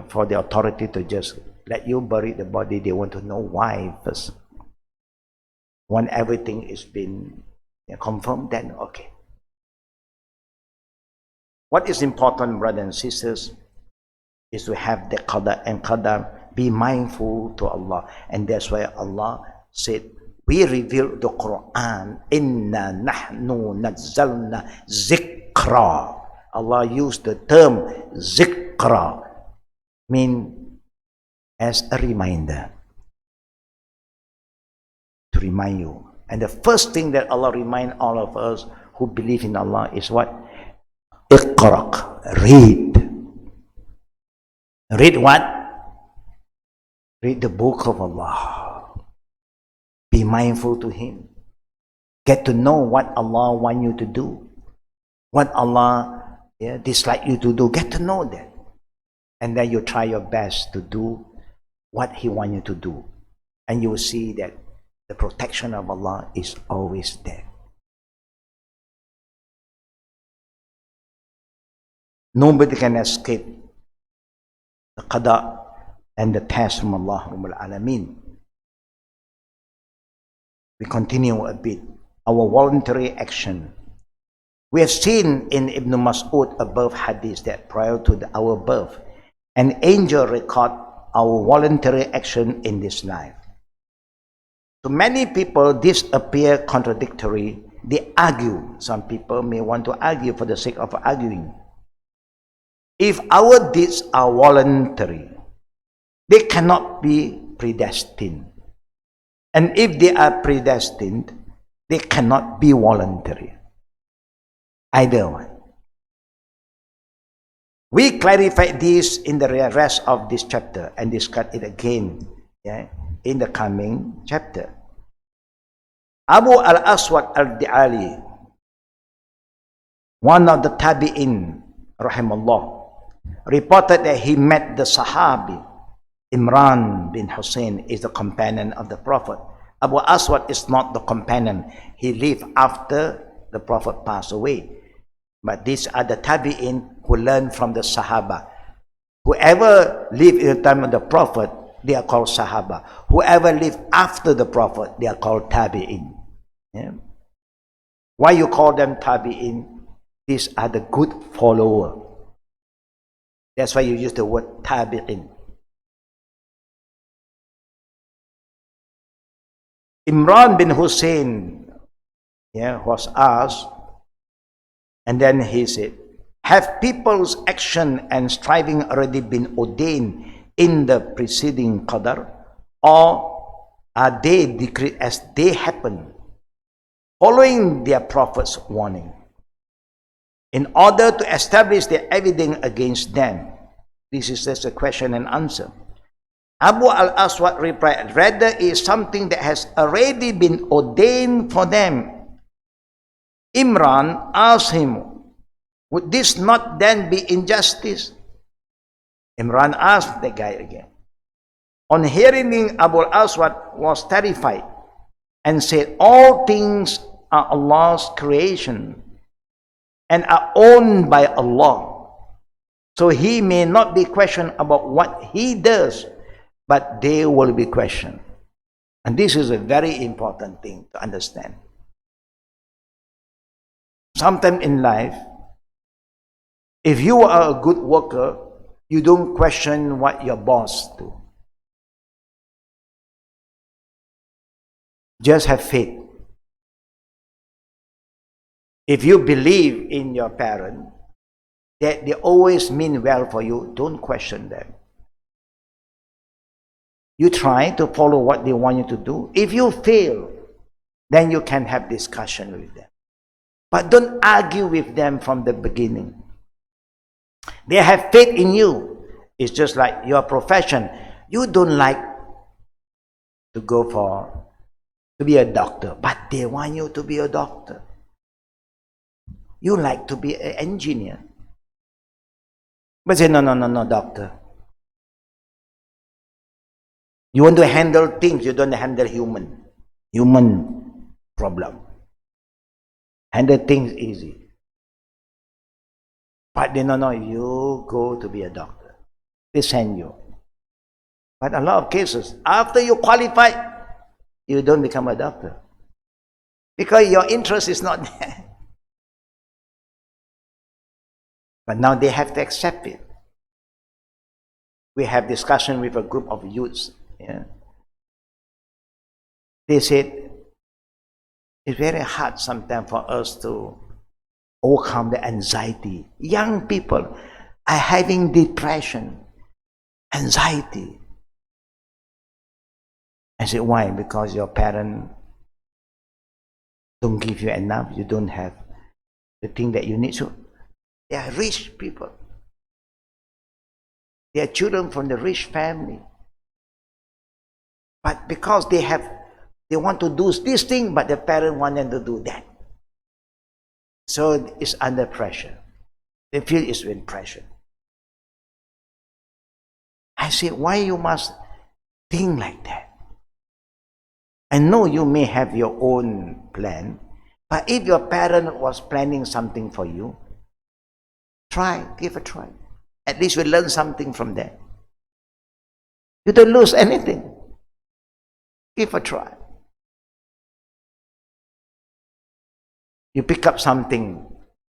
for the authority to just let you bury the body. They want to know why first. When everything is been confirmed, then okay. What is important, brothers and sisters, is to have the Qada and Qadr, be mindful to Allah. And that's why Allah said, we revealed the Quran, Inna nahnu nazzalna zikra. Allah used the term zikra, mean as a reminder, to remind you. And the first thing that Allah remind all of us who believe in Allah is what? Iqra, read. Read what? Read the book of Allah. Be mindful to Him. Get to know what Allah wants you to do. What Allah dislike you to do. Get to know that. And then you try your best to do what He wants you to do. And you will see that the protection of Allah is always there. Nobody can escape the Qada and the test from Allah Rabbul Alameen. We continue a bit. Our voluntary action. We have seen in Ibn Mas'ud above hadith that prior to our birth, an angel record our voluntary action in this life. To many people, this appears contradictory. They argue. Some people may want to argue for the sake of arguing. If our deeds are voluntary, they cannot be predestined. And if they are predestined, they cannot be voluntary. Either one. We clarify this in the rest of this chapter and discuss it again in the coming chapter. Abu al-Aswad al-Di'ali, one of the Tabi'in, rahimahullah, reported that he met the Sahabi, Imran bin Hussain is the companion of the Prophet. Abu Aswad is not the companion. He lived after the Prophet passed away. But these are the Tabi'in who learned from the Sahaba. Whoever lived in the time of the Prophet, they are called Sahaba. Whoever lived after the Prophet, they are called Tabi'in. Yeah? Why you call them Tabi'in? These are the good followers. That's why you use the word Tabi'in. Imran bin Hussain was asked, and then he said, have people's action and striving already been ordained in the preceding Qadr, or are they decreed as they happen, following their prophet's warning, in order to establish the evidence against them? This is just a question and answer. Abu al-Aswad replied, rather it is something that has already been ordained for them. Imran asked him, would this not then be injustice? Imran asked the guy again. On hearing, Abu al-Aswad was terrified and said, all things are Allah's creation and are owned by Allah. So he may not be questioned about what he does, but they will be questioned. And this is a very important thing to understand. Sometimes in life, if you are a good worker, you don't question what your boss do. Just have faith. If you believe in your parent, that they always mean well for you, don't question them. You try to follow what they want you to do. If you fail, then you can have discussion with them. But don't argue with them from the beginning. They have faith in you. It's just like your profession. You don't like to to be a doctor, but they want you to be a doctor. You like to be an engineer. But say, no, doctor. You want to handle things, you don't handle human problem. Handle things easy. But they no, you go to be a doctor. They send you. But a lot of cases, after you qualify, you don't become a doctor. Because your interest is not there. But now they have to accept it. We have discussion with a group of youths. Yeah. They said, it's very hard sometimes for us to overcome the anxiety. Young people are having depression, anxiety. I said, why? Because your parents don't give you enough. You don't have the thing that you need. So they are rich people. They are children from the rich family. But because they want to do this thing, but the parent want them to do that. So it's under pressure. They feel it's in pressure. I say, why you must think like that? I know you may have your own plan, but if your parent was planning something for you, give a try. At least you learn something from that. You don't lose anything. Give a try. You pick up something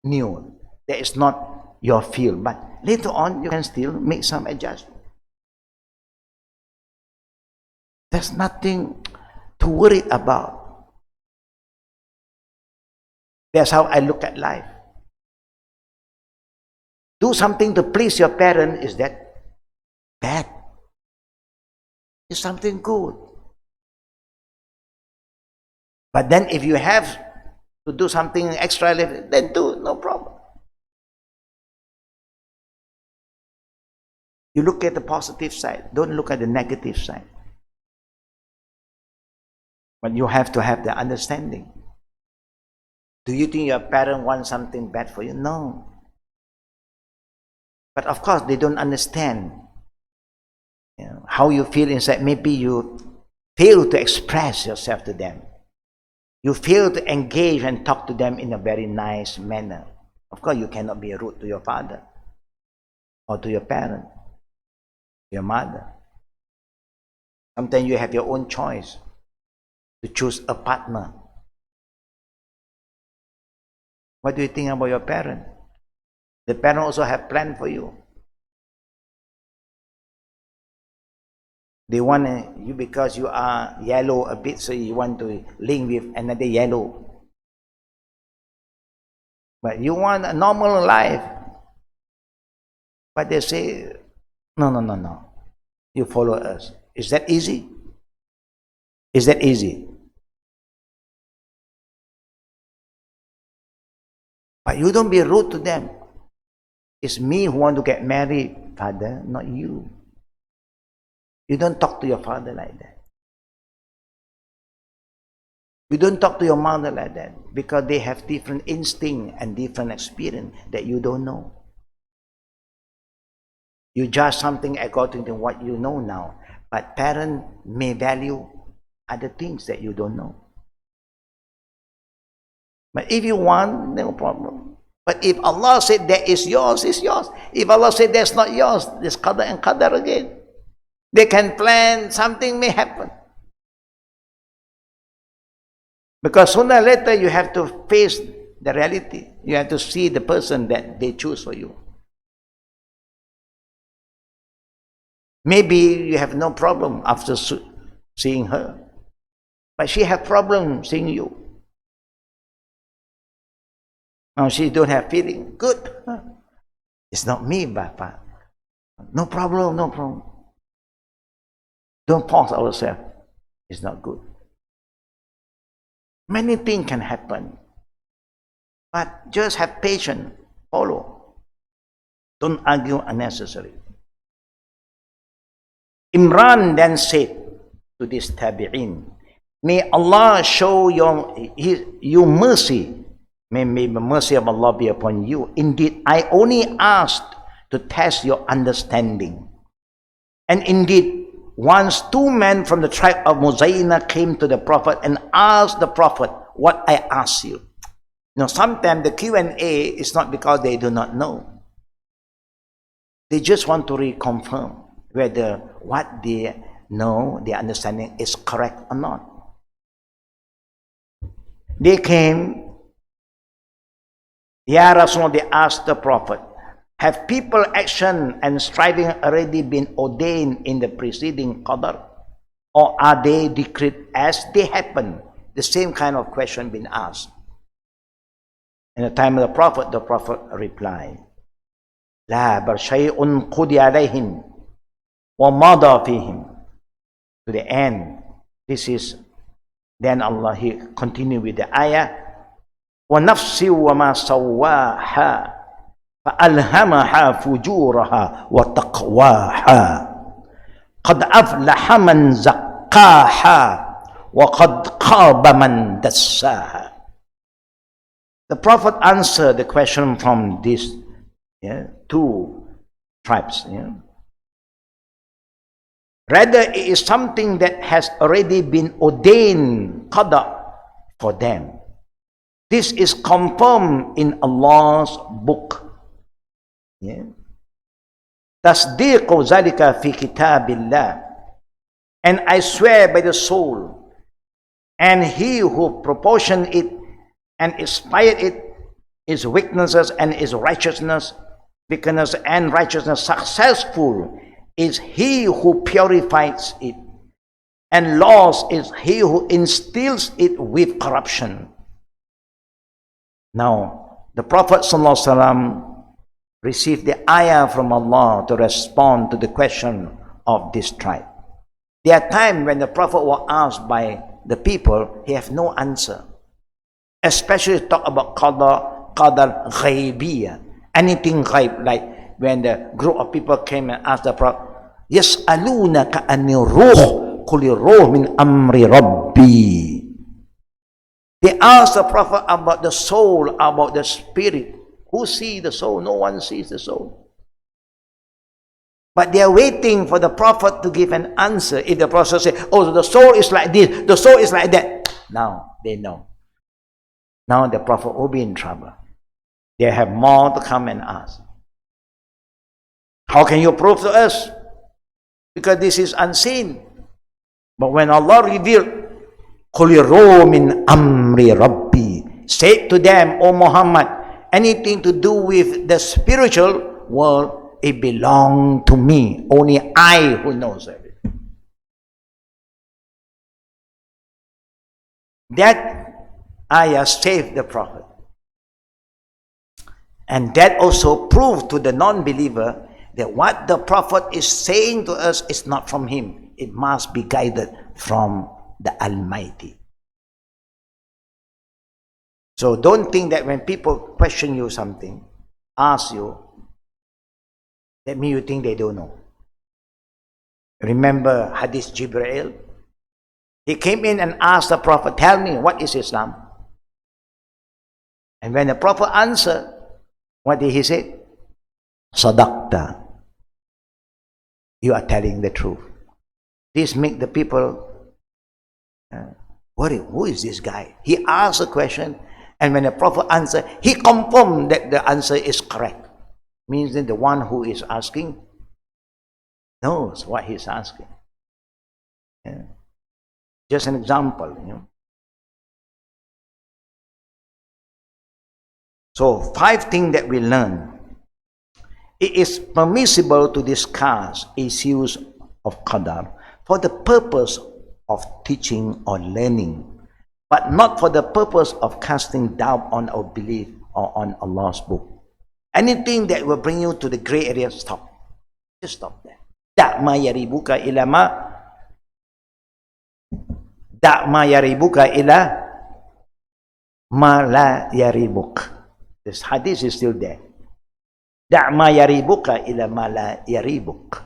new that is not your field, but later on you can still make some adjustment. There's nothing to worry about. That's how I look at life. Do something to please your parent, is that bad? It's something good. But then if you have to do something extra, then do, no problem. You look at the positive side, don't look at the negative side. But you have to have the understanding. Do you think your parent wants something bad for you? No. But of course, they don't understand how you feel inside. Maybe you fail to express yourself to them. You fail to engage and talk to them in a very nice manner. Of course, you cannot be rude to your father or to your parent, your mother. Sometimes you have your own choice to choose a partner. What do you think about your parent? The parent also have plan for you. They want you because you are yellow a bit, so you want to link with another yellow. But you want a normal life. But they say, no. You follow us. Is that easy? Is that easy? But you don't be rude to them. It's me who want to get married, father, not you. You don't talk to your father like that. You don't talk to your mother like that because they have different instinct and different experience that you don't know. You judge something according to what you know now, but parents may value other things that you don't know. But if you want, no problem. But if Allah said that is yours, it's yours. If Allah said that's not yours, there's Qada and Qadr again. They can plan, something may happen. Because sooner or later you have to face the reality. You have to see the person that they choose for you. Maybe you have no problem after seeing her, but she have problem seeing you. Now she don't have feeling. Good. It's not me, Bapa. No problem, no problem. Don't force ourselves. It's not good. Many things can happen. But just have patience. Follow. Don't argue unnecessarily. Imran then said to this tabi'in, may Allah show you mercy. May the mercy of Allah be upon you. Indeed, I only asked to test your understanding. And indeed, once two men from the tribe of Muzayna came to the Prophet and asked the Prophet what I asked you. Now, sometimes the Q&A is not because they do not know. They just want to reconfirm whether what they know, their understanding is correct or not. They came, Ya Rasulullah, they asked the Prophet, have people action and striving already been ordained in the preceding Qadr? Or are they decreed as they happen? The same kind of question been asked. In the time of the Prophet replied, La bal shay'un qudi alayhim wa mada fihim. To the end, this is, then Allah, He continued with the ayah, wa nafsi wa ma sawwaha فألهمها فجورها وتقواها قد أفلح من زكاها زكاها وقد خاب من دساها. The Prophet answered the question from these two tribes. Rather, it is something that has already been ordained, Qada, for them. This is confirmed in Allah's book. Tasdiq zalika fi kitabillah. And I swear by the soul, and he who proportioned it and inspired it, his weaknesses and his righteousness, weakness and righteousness successful, is he who purifies it, and lost is he who instills it with corruption. Now, the Prophet ﷺ received the ayah from Allah to respond to the question of this tribe. There are times when the Prophet was asked by the people, he has no answer. Especially talk about Qadr ghaibiyah, anything ghaib, like when the group of people came and asked the Prophet, Yas'alunaka anir ruh, qulir ruh min amri rabbi. They asked the Prophet about the soul, about the spirit. Who sees the soul? No one sees the soul. But they are waiting for the Prophet to give an answer. If the Prophet says, oh, the soul is like this, the soul is like that. Now they know. Now the Prophet will be in trouble. They have more to come and ask. How can you prove to us? Because this is unseen. But when Allah revealed, Quliru min amri rabbi, say to them, O Muhammad, anything to do with the spiritual world, it belongs to me. Only I who knows everything. That ayah saved the Prophet. And that also proved to the non-believer that what the Prophet is saying to us is not from him. It must be guided from the Almighty. So don't think that when people question you something, ask you, that means you think they don't know. Remember Hadith Jibreel? He came in and asked the Prophet, tell me, what is Islam? And when the Prophet answered, what did he say? Sadaqta. You are telling the truth. This makes the people worry. Who is this guy? He asked a question, and when the Prophet answered, he confirmed that the answer is correct. Means that the one who is asking knows what he's asking. Just an example. So 5 things that we learn. It is permissible to discuss issues of Qadr for the purpose of teaching or learning, but not for the purpose of casting doubt on our belief or on Allah's book. Anything that will bring you to the gray area, stop. Just stop there. Da'ma yaribuka ila ma la yaribuk. This hadith is still there. Da'ma yaribuka ila ma la yaribuk.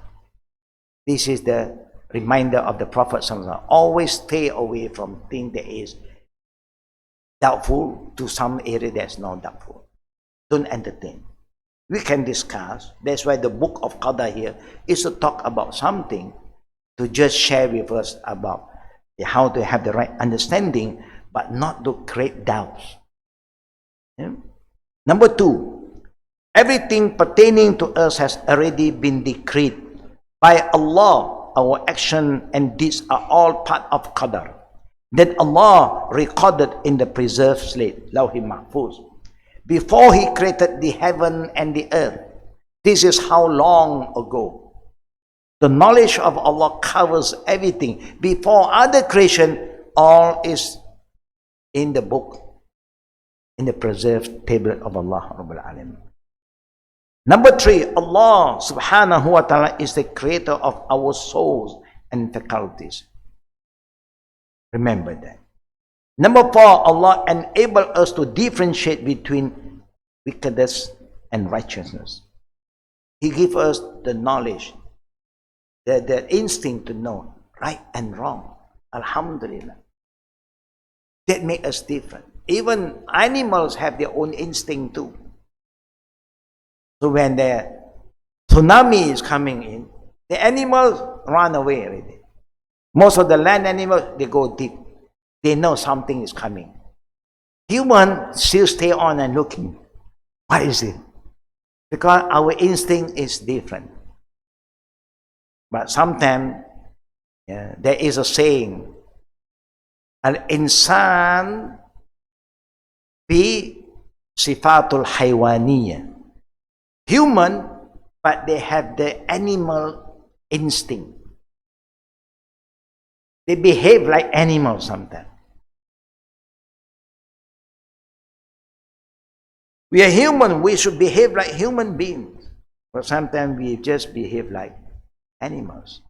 This is the reminder of the Prophet. Always stay away from things that is doubtful to some area that's not doubtful. Don't entertain. We can discuss. That's why the book of Qada here is to talk about something, to just share with us about how to have the right understanding, but not to create doubts. Number 2, everything pertaining to us has already been decreed by Allah. Our action and deeds are all part of Qadr that Allah recorded in the preserved slate, Lawhi Mahfuz, before He created the heaven and the earth. This is how long ago. The knowledge of Allah covers everything. Before other creation, all is in the book, in the preserved tablet of Allah Rabbul Alamin. Number 3, Allah subhanahu wa ta'ala is the creator of our souls and faculties. Remember that. Number 4, Allah enabled us to differentiate between wickedness and righteousness. He gave us the knowledge, the instinct to know right and wrong. Alhamdulillah. That makes us different. Even animals have their own instinct too. So when the tsunami is coming in, the animals run away already. Most of the land animals, they go deep. They know something is coming. Humans still stay on and looking. What is it? Because our instinct is different. But sometimes there is a saying, Al-insan bi sifatul haywaniyah. Human, but they have the animal instinct. They behave like animals sometimes. We are human, we should behave like human beings. But sometimes we just behave like animals.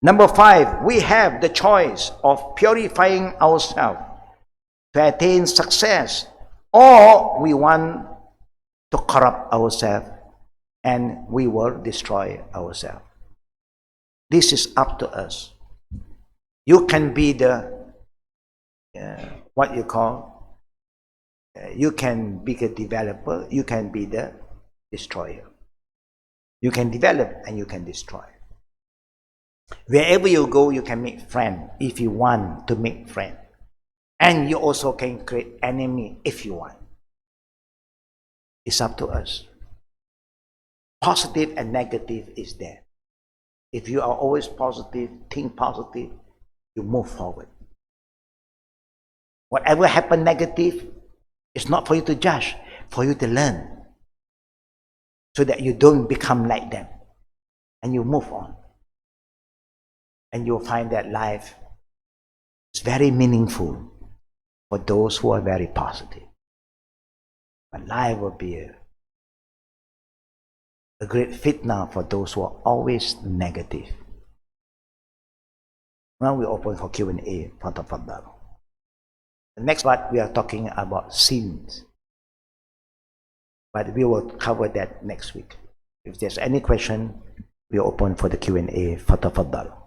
Number 5, we have the choice of purifying ourselves to attain success, or we want to corrupt ourselves and we will destroy ourselves. This is up to us. You can be the, what you call, you can be the developer, you can be the destroyer. You can develop and you can destroy. Wherever you go, you can make friends if you want to make friends. And you also can create enemy if you want. It's up to us. Positive and negative is there. If you are always positive, think positive, you move forward. Whatever happened negative, it's not for you to judge, for you to learn. So that you don't become like them. And you move on. And you'll find that life is very meaningful for those who are very positive. But life will be a great fitna for those who are always negative. Now we open for Q&A. Fatafaddal. The next part we are talking about sins. But we will cover that next week. If there's any question, we are open for the Q&A. Fatafaddal.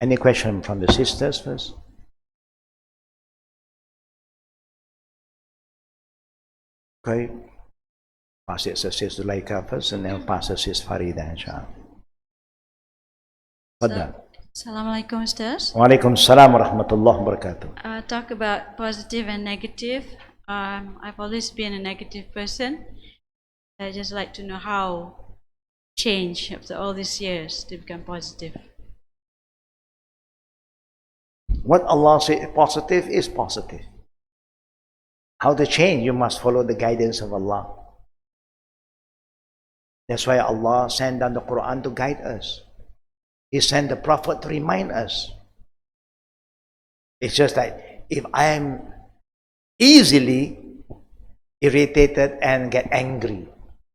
Any question from the sisters first? Okay. Pass it to Sis Zulaika first and then pass it to Sis Farida, inshallah. Assalamualaikum Ustaz. Waalaikumsalam warahmatullahi wabarakatuh. Talk about positive and negative. I've always been a negative person. I just like to know how change after all these years to become positive. What Allah says positive is positive. How to change? You must follow the guidance of Allah. That's why Allah sent down the Quran to guide us. He sent the Prophet to remind us. It's just like if I am easily irritated and get angry,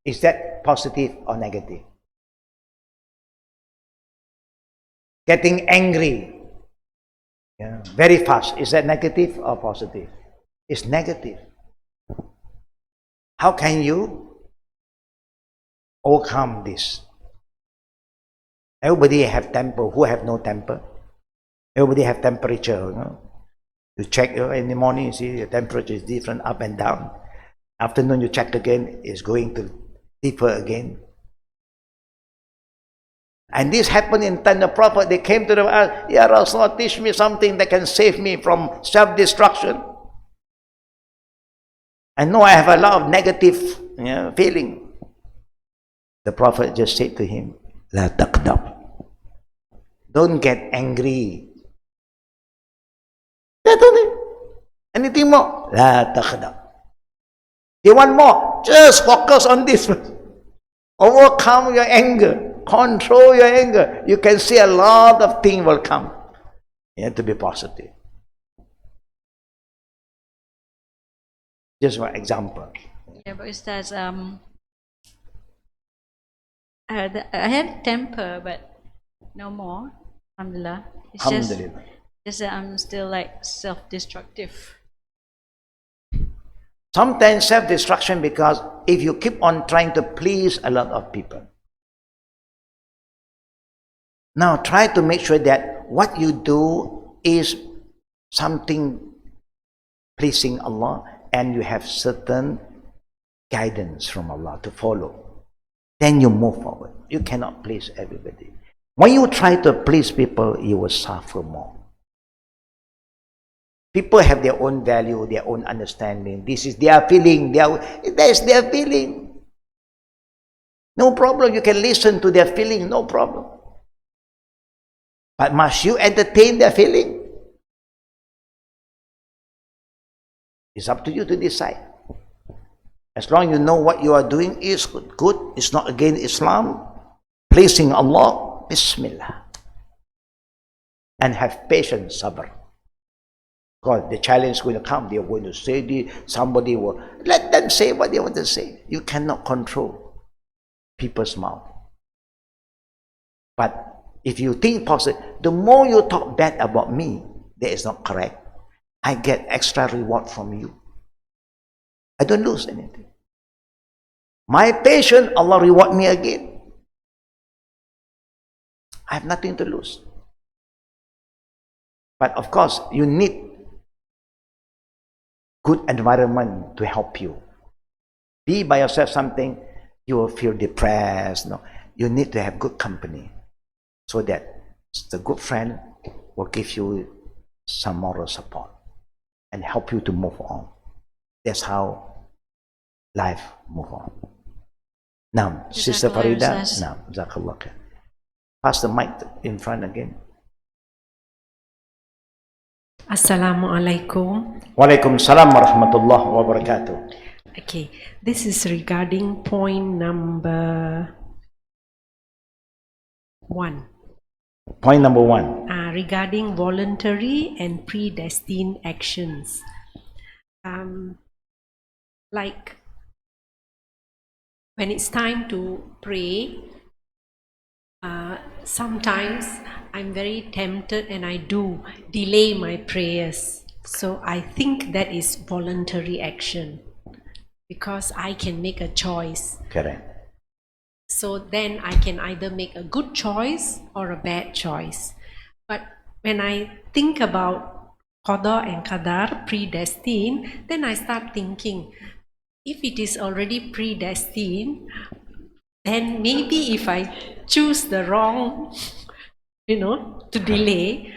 is that positive or negative? Getting angry very fast, is that negative or positive? It's negative. How can you overcome this? Everybody have temper. Who have no temper? Everybody have temperature. You know? You check in the morning, you see the temperature is different, up and down. Afternoon, you check again, it's going to deeper again. And this happened in time of the Prophet. They came to the Prophet, Ya Rasulullah, teach me something that can save me from self-destruction. I know I have a lot of negative feeling. The Prophet just said to him, La taqdab. Don't get angry. That's only. Anything more? La taqdab. You want more? Just focus on this. Overcome your anger. Control your anger. You can see a lot of things will come. You have to be positive. Just one example. Yeah, but Ustaz, I had temper, but no more. Alhamdulillah. It's Alhamdulillah. just that I'm still like self-destructive. Sometimes self-destruction because if you keep on trying to please a lot of people. Now try to make sure that what you do is something pleasing Allah and you have certain guidance from Allah to follow. Then you move forward. You cannot please everybody. When you try to please people, you will suffer more. People have their own value, their own understanding. This is their feeling. That is their feeling. No problem. You can listen to their feeling. No problem. But must you entertain their feeling? It's up to you to decide. As long as you know what you are doing is good, it's not against Islam, pleasing Allah, Bismillah. And have patience, sabr. Because the challenge is going to come. They are going to say this, somebody will, let them say what they want to say. You cannot control people's mouth. But if you think positive, the more you talk bad about me, that is not correct. I get extra reward from you. I don't lose anything. My patience, Allah reward me again. I have nothing to lose. But of course, you need good environment to help you. Be by yourself something, you will feel depressed. No, you need to have good company so that the good friend will give you some moral support and help you to move on. That's how life move on. Now, Sister Farida, now, Jazakallah khair. Pass the mic in front again. Assalamualaikum. Waalaikumsalam warahmatullahi wabarakatuh. Okay, this is regarding point number 1. Point number 1. Regarding voluntary and predestined actions. Like when it's time to pray, sometimes I'm very tempted and I do delay my prayers. So I think that is voluntary action because I can make a choice. Correct. So then I can either make a good choice or a bad choice. But when I think about Qada and Qadr, predestined, then I start thinking, if it is already predestined, then maybe if I choose the wrong, to delay,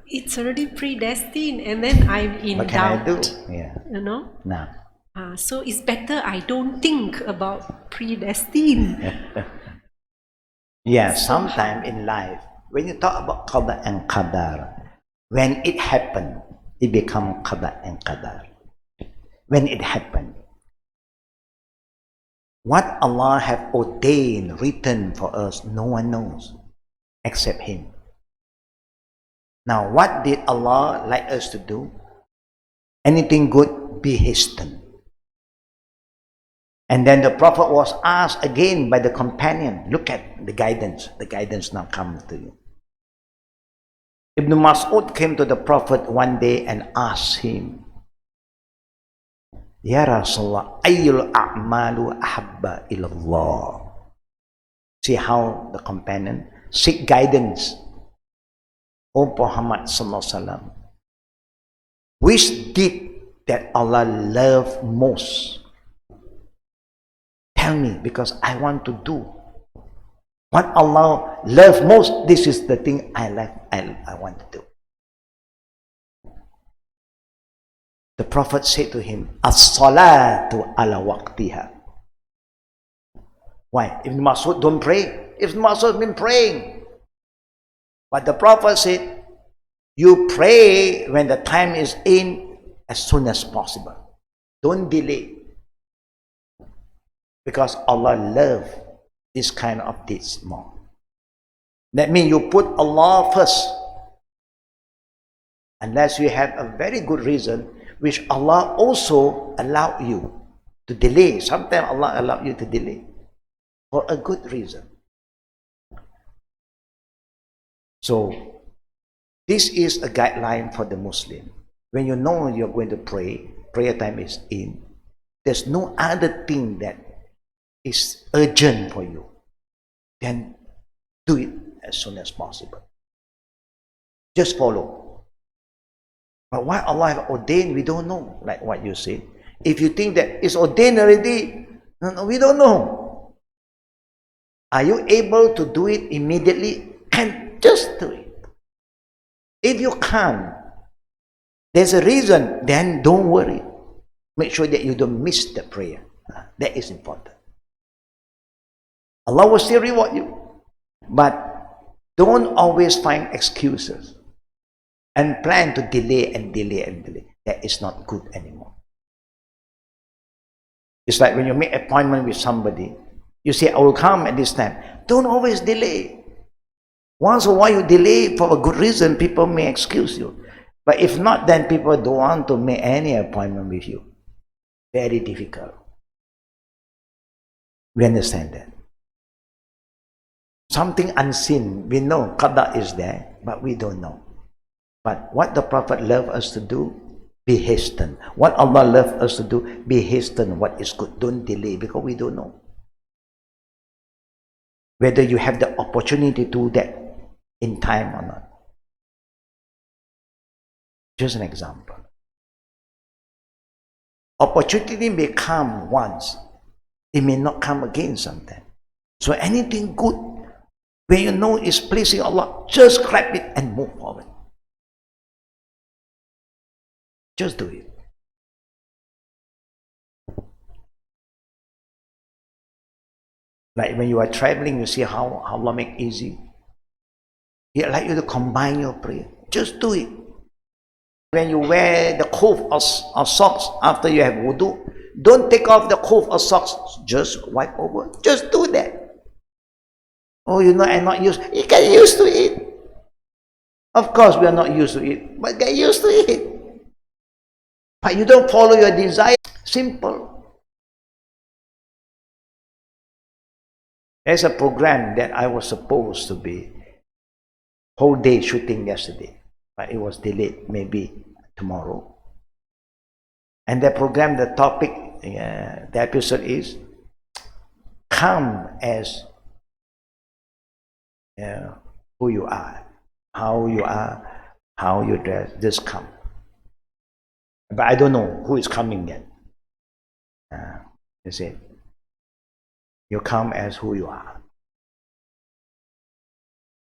it's already predestined and then I'm in what doubt. What can I do? Yeah. No. So it's better I don't think about predestined. Yeah, sometime in life, when you talk about Qada and Qadar, when it happened, it becomes Qada and Qadar. When it happened, what Allah have ordained, written for us, no one knows except Him. Now, what did Allah like us to do? Anything good, be hastened. And then the Prophet was asked again by the companion, look at the guidance now comes to you. Ibn Mas'ud came to the Prophet one day and asked him, Ya Rasulullah, ayyul a'malu ahabba ilallah. See how the companion seek guidance. O Muhammad sallallahu alaihi wasallam, which deed that Allah loved most? Tell me, because I want to do what Allah loves most. This is the thing I want to do. The Prophet said to him, As-salatu ala waqtiha. Why? Ibn Mas'ud don't pray. Ibn Mas'ud been praying. But the Prophet said, you pray when the time is in as soon as possible. Don't delay. Because Allah loves this kind of deeds more. That means you put Allah first. Unless you have a very good reason, which Allah also allow you to delay. Sometimes Allah allow you to delay for a good reason. So, this is a guideline for the Muslim. When you know you're going to pray prayer time is in, there's no other thing that is urgent for you, then do it as soon as possible. Just follow. But what Allah has ordained, we don't know, like what you said. If you think that it's ordained already, no, we don't know. Are you able to do it immediately? And just do it. If you can't, there's a reason, then don't worry. Make sure that you don't miss the prayer. That is important. Allah will still reward you. But don't always find excuses and plan to delay and delay and delay. That is not good anymore. It's like when you make an appointment with somebody, you say, I will come at this time. Don't always delay. Once in a while you delay for a good reason, people may excuse you. But if not, then people don't want to make any appointment with you. Very difficult. We understand that. Something unseen, we know Qada is there, but we don't know. But what the Prophet loved us to do, be hasten. What Allah loved us to do, be hasten what is good. Don't delay, because we don't know whether you have the opportunity to do that in time or not. Just an example. Opportunity may come once, it may not come again sometime. So anything good, when you know is pleasing Allah, just grab it and move forward. Just do it. Like when you are traveling, you see how Allah make easy. He'd like you to combine your prayer. Just do it. When you wear the khuf or socks after you have wudu, don't take off the khuf or socks. Just wipe over. Just do that. Oh, you know, I'm not used. You get used to it. Of course, we are not used to it, but get used to it. But you don't follow your desire. Simple. There's a program that I was supposed to be whole day shooting yesterday, but it was delayed, maybe tomorrow. And the program, the topic, the episode is come as who you are, how you dress, just come. But I don't know who is coming yet. You see, you come as who you are.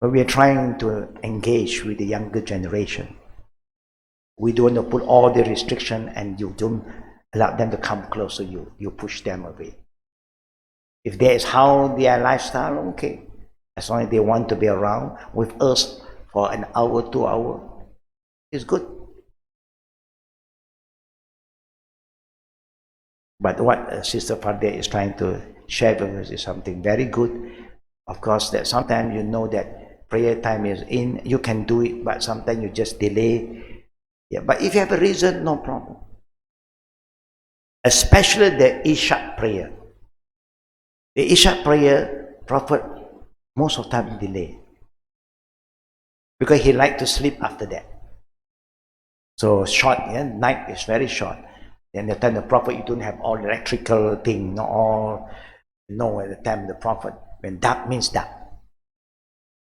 But we are trying to engage with the younger generation. We don't want to put all the restriction and you don't allow them to come close to you. You push them away. If that is how their lifestyle, okay. As long as they want to be around with us for an hour, 2 hours, it's good. But what Sister Farde is trying to share with us is something very good. Of course, that sometimes you know that prayer time is in, you can do it, but sometimes you just delay. Yeah, but if you have a reason, no problem. Especially the Isha prayer. The Isha prayer, Prophet most of the time delay. Because he liked to sleep after that. So short, yeah, night is very short. Then the time the Prophet, you don't have all electrical thing, not all, no, at the time the Prophet, when dark means dark.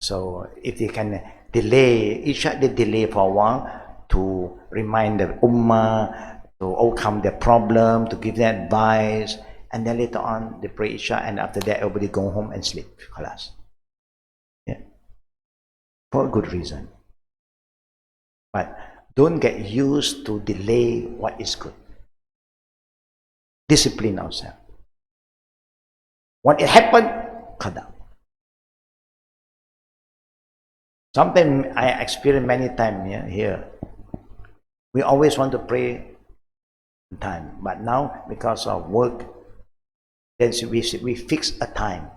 So if they can delay, Isha they delay for a while to remind the Ummah, to overcome their problem, to give them advice, and then later on they pray Isha, and after that everybody go home and sleep. Khalas. Yeah. For a good reason. But don't get used to delay what is good. Discipline ourselves. When it happened, Qada. Sometimes I experience many times here. We always want to pray on time, but now because of work, then we fix a time.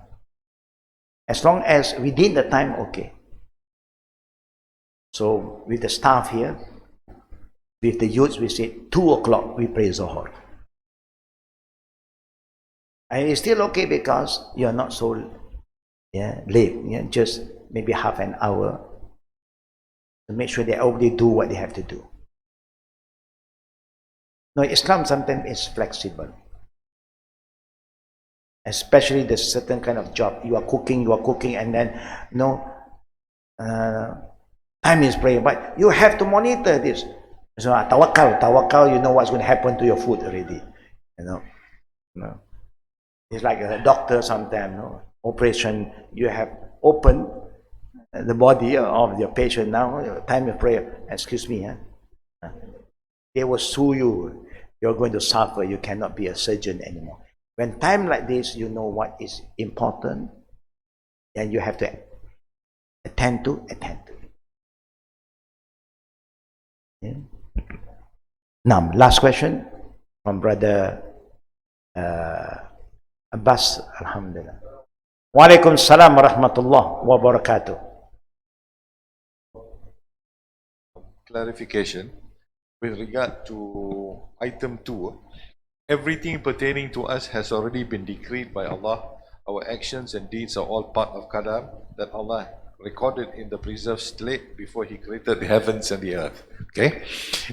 As long as within the time, okay. So with the staff here, with the youths, we say 2 o'clock we pray Zohar. And it's still okay because you're not so late. Just maybe half an hour to make sure they everybody do what they have to do. No, Islam sometimes is flexible. Especially the certain kind of job. You are cooking, and then, time is praying, but you have to monitor this. So tawakal, you know what's going to happen to your food already. It's like a doctor sometimes, operation, you have opened the body of your patient. Now, time of prayer, excuse me, they will sue you. You're going to suffer. You cannot be a surgeon anymore. When time like this, you know what is important, and you have to attend to. Yeah. Now, last question from Brother Abbas. Alhamdulillah. Wa alaikum salam wa rahmatullah wa barakatuh. Clarification with regard to item 2. Everything pertaining to us has already been decreed by Allah. Our actions and deeds are all part of Qadr that Allah recorded in the preserved slate before He created the heavens and the earth. Okay?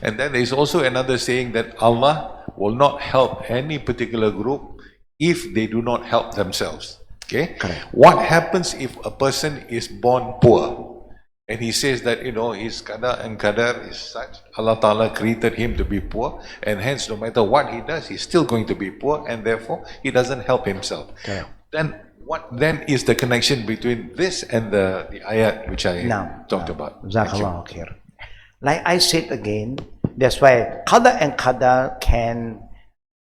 And then there is also another saying that Allah will not help any particular group if they do not help themselves. Okay? Correct. What happens if a person is born poor? And he says that, his Qada and Qadr is such, Allah Ta'ala created him to be poor, and hence no matter what he does, he's still going to be poor, and therefore he doesn't help himself. Okay. Then what then is the connection between this and the ayat which I talked about? Jazakallah khair. Like I said again, that's why Qada and Qadr can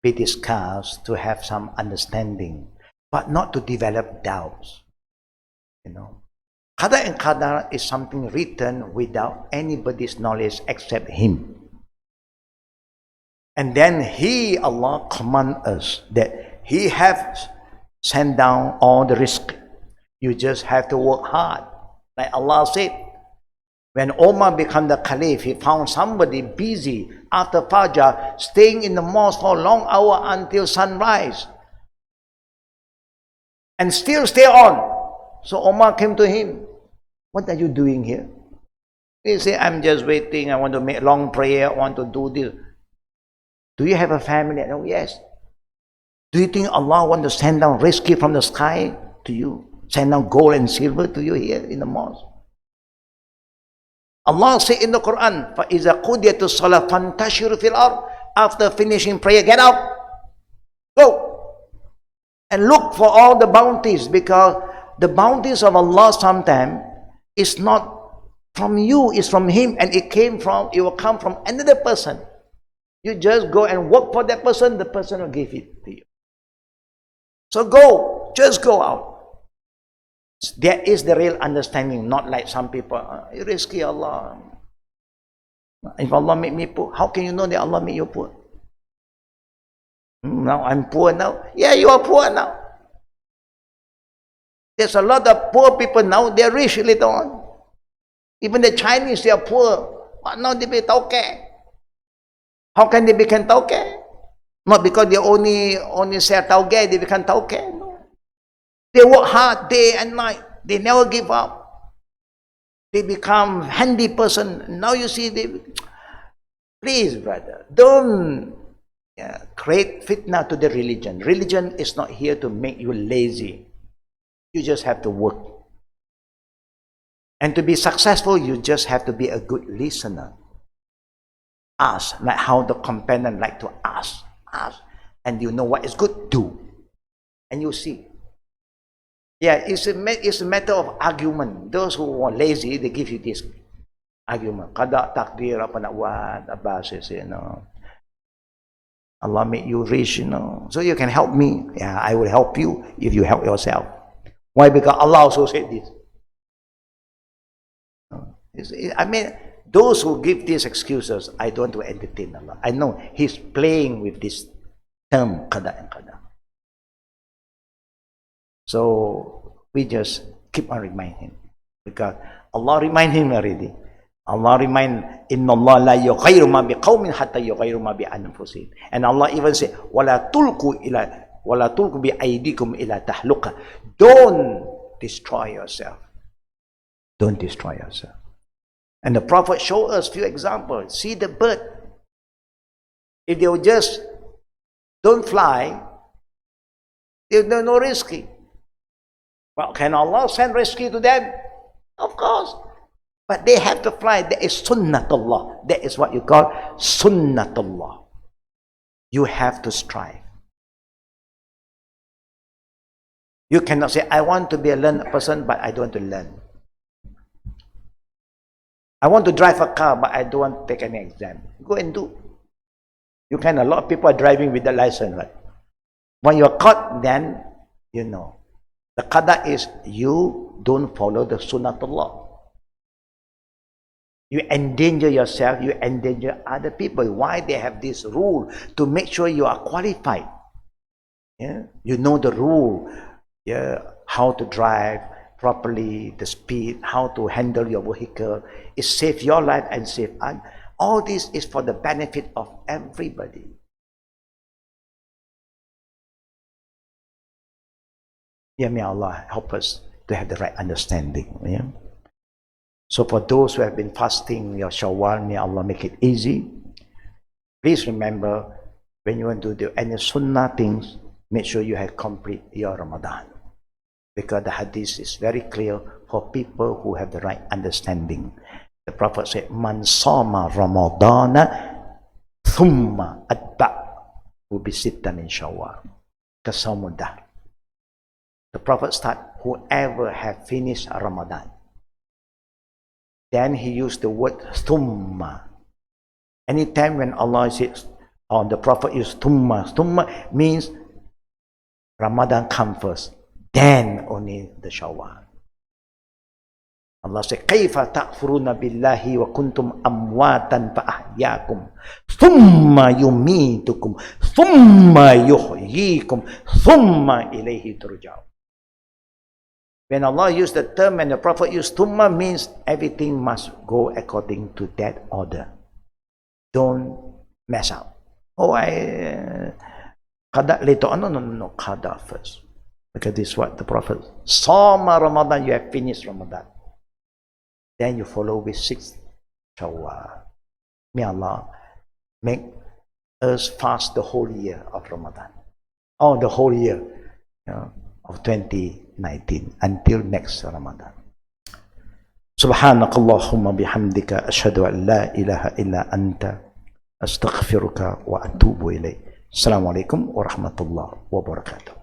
be discussed to have some understanding, but not to develop doubts. Qada and Qadr is something written without anybody's knowledge except Him. And then Allah command us that He has sent down all the risk. You just have to work hard. Like Allah said, when Omar became the Caliph, he found somebody busy after Fajr, staying in the mosque for a long hour until sunrise. And still stay on. So Omar came to him. What are you doing here? He said, I'm just waiting. I want to make long prayer. I want to do this. Do you have a family? No, yes. Do you think Allah want to send down rizqi from the sky to you? Send down gold and silver to you here in the mosque? Allah said in the Quran, فَإِذَا قُدِيَتُ الصَّلَاةُ فَانْتَشِرُوا فِي الْأَرْضِ. After finishing prayer, get out. Go. And look for all the bounties, because the bounties of Allah sometimes is not from you, it's from Him, and it will come from another person. You just go and work for that person, the person will give it to you. So go, just go out. That is the real understanding, not like some people, risky Allah. If Allah make me poor, how can you know that Allah make you poor? Now I'm poor now. Yeah, you are poor now. There's a lot of poor people now, they're rich later on. Even the Chinese, they are poor. But now they be tauke. How can they become tauke? Not because they only sell tauke, they become tauke. No. They work hard day and night. They never give up. They become handy person. Now you see, please brother, don't create fitna to the religion. Religion is not here to make you lazy. You just have to work. And to be successful, you just have to be a good listener. Ask, like how the companion like to ask. And you know what is good, do. And you see. Yeah, it's a matter of argument. Those who are lazy, they give you this argument. Qada, takdir, apa nak buat, Abbas, Allah make you rich, so you can help me. Yeah, I will help you if you help yourself. Why? Because Allah also said this. I mean, those who give these excuses, I don't want to entertain Allah. I know He's playing with this term, Qada and Qada. So we just keep on reminding Him. Because Allah remind Him already. Allah remind, Inna Allah la yughayyiru ma biqawmin hatta yughayyiru ma bi anfusihim. And Allah even say, Wala tulku bi aydikum ila tahluqa. Don't destroy yourself. Don't destroy yourself. And the Prophet showed us few examples. See the bird. If they will just don't fly, there's no risky. Well, can Allah send rescue to them? Of course. But they have to fly. That is sunnatullah. That is what you call sunnatullah. You have to strive. You cannot say, I want to be a learned person, but I don't want to learn. I want to drive a car, but I don't want to take any exam. Go and do. You can, a lot of people are driving with the license, right? When you're caught, then you know. The qada is you don't follow the sunnatullah. You endanger yourself, you endanger other people. Why they have this rule? To make sure you are qualified. Yeah? You know the rule. Yeah? How to drive properly, the speed, how to handle your vehicle. It saves your life and save others. All this is for the benefit of everybody. Yeah, may Allah help us to have the right understanding. Yeah? So for those who have been fasting your Shawwal, may Allah make it easy. Please remember, when you want to do any sunnah things, make sure you have complete your Ramadan. Because the hadith is very clear for people who have the right understanding. The Prophet said, Man sama Ramadana thumma atba' bi sitta min Shawwal. Kasawmudah. The Prophet said, whoever have finished Ramadan. Then he used the word thumma. Anytime when Allah says, or the Prophet used thumma, thumma means Ramadan comes first. Then only the Shawwal. Allah said, كَيْفَ تَأْفُرُونَ بِاللَّهِ وَكُنْتُمْ أَمْوَاتًا فَأَحْيَاكُمْ ثُمَّ يُمِيتُكُمْ ثُمَّ يُحْيِيكُمْ ثُمَّ إِلَيْهِ تُرْجَعُونَ. When Allah used the term and the Prophet used thumma, means everything must go according to that order. Don't mess up. Oh, Qada later on. No, Qada first. Because this is what the Prophet, Sama Ramadan, you have finished Ramadan. Then you follow with 6 Shawwal. May Allah make us fast the whole year of Ramadan. Oh, the whole year of 2019 until next Ramadan. Subhanakallahumma bihamdika ashhadu an la ilaha illa anta astaghfiruka wa atubu ilayk. Assalamualaikum warahmatullahi wabarakatuh.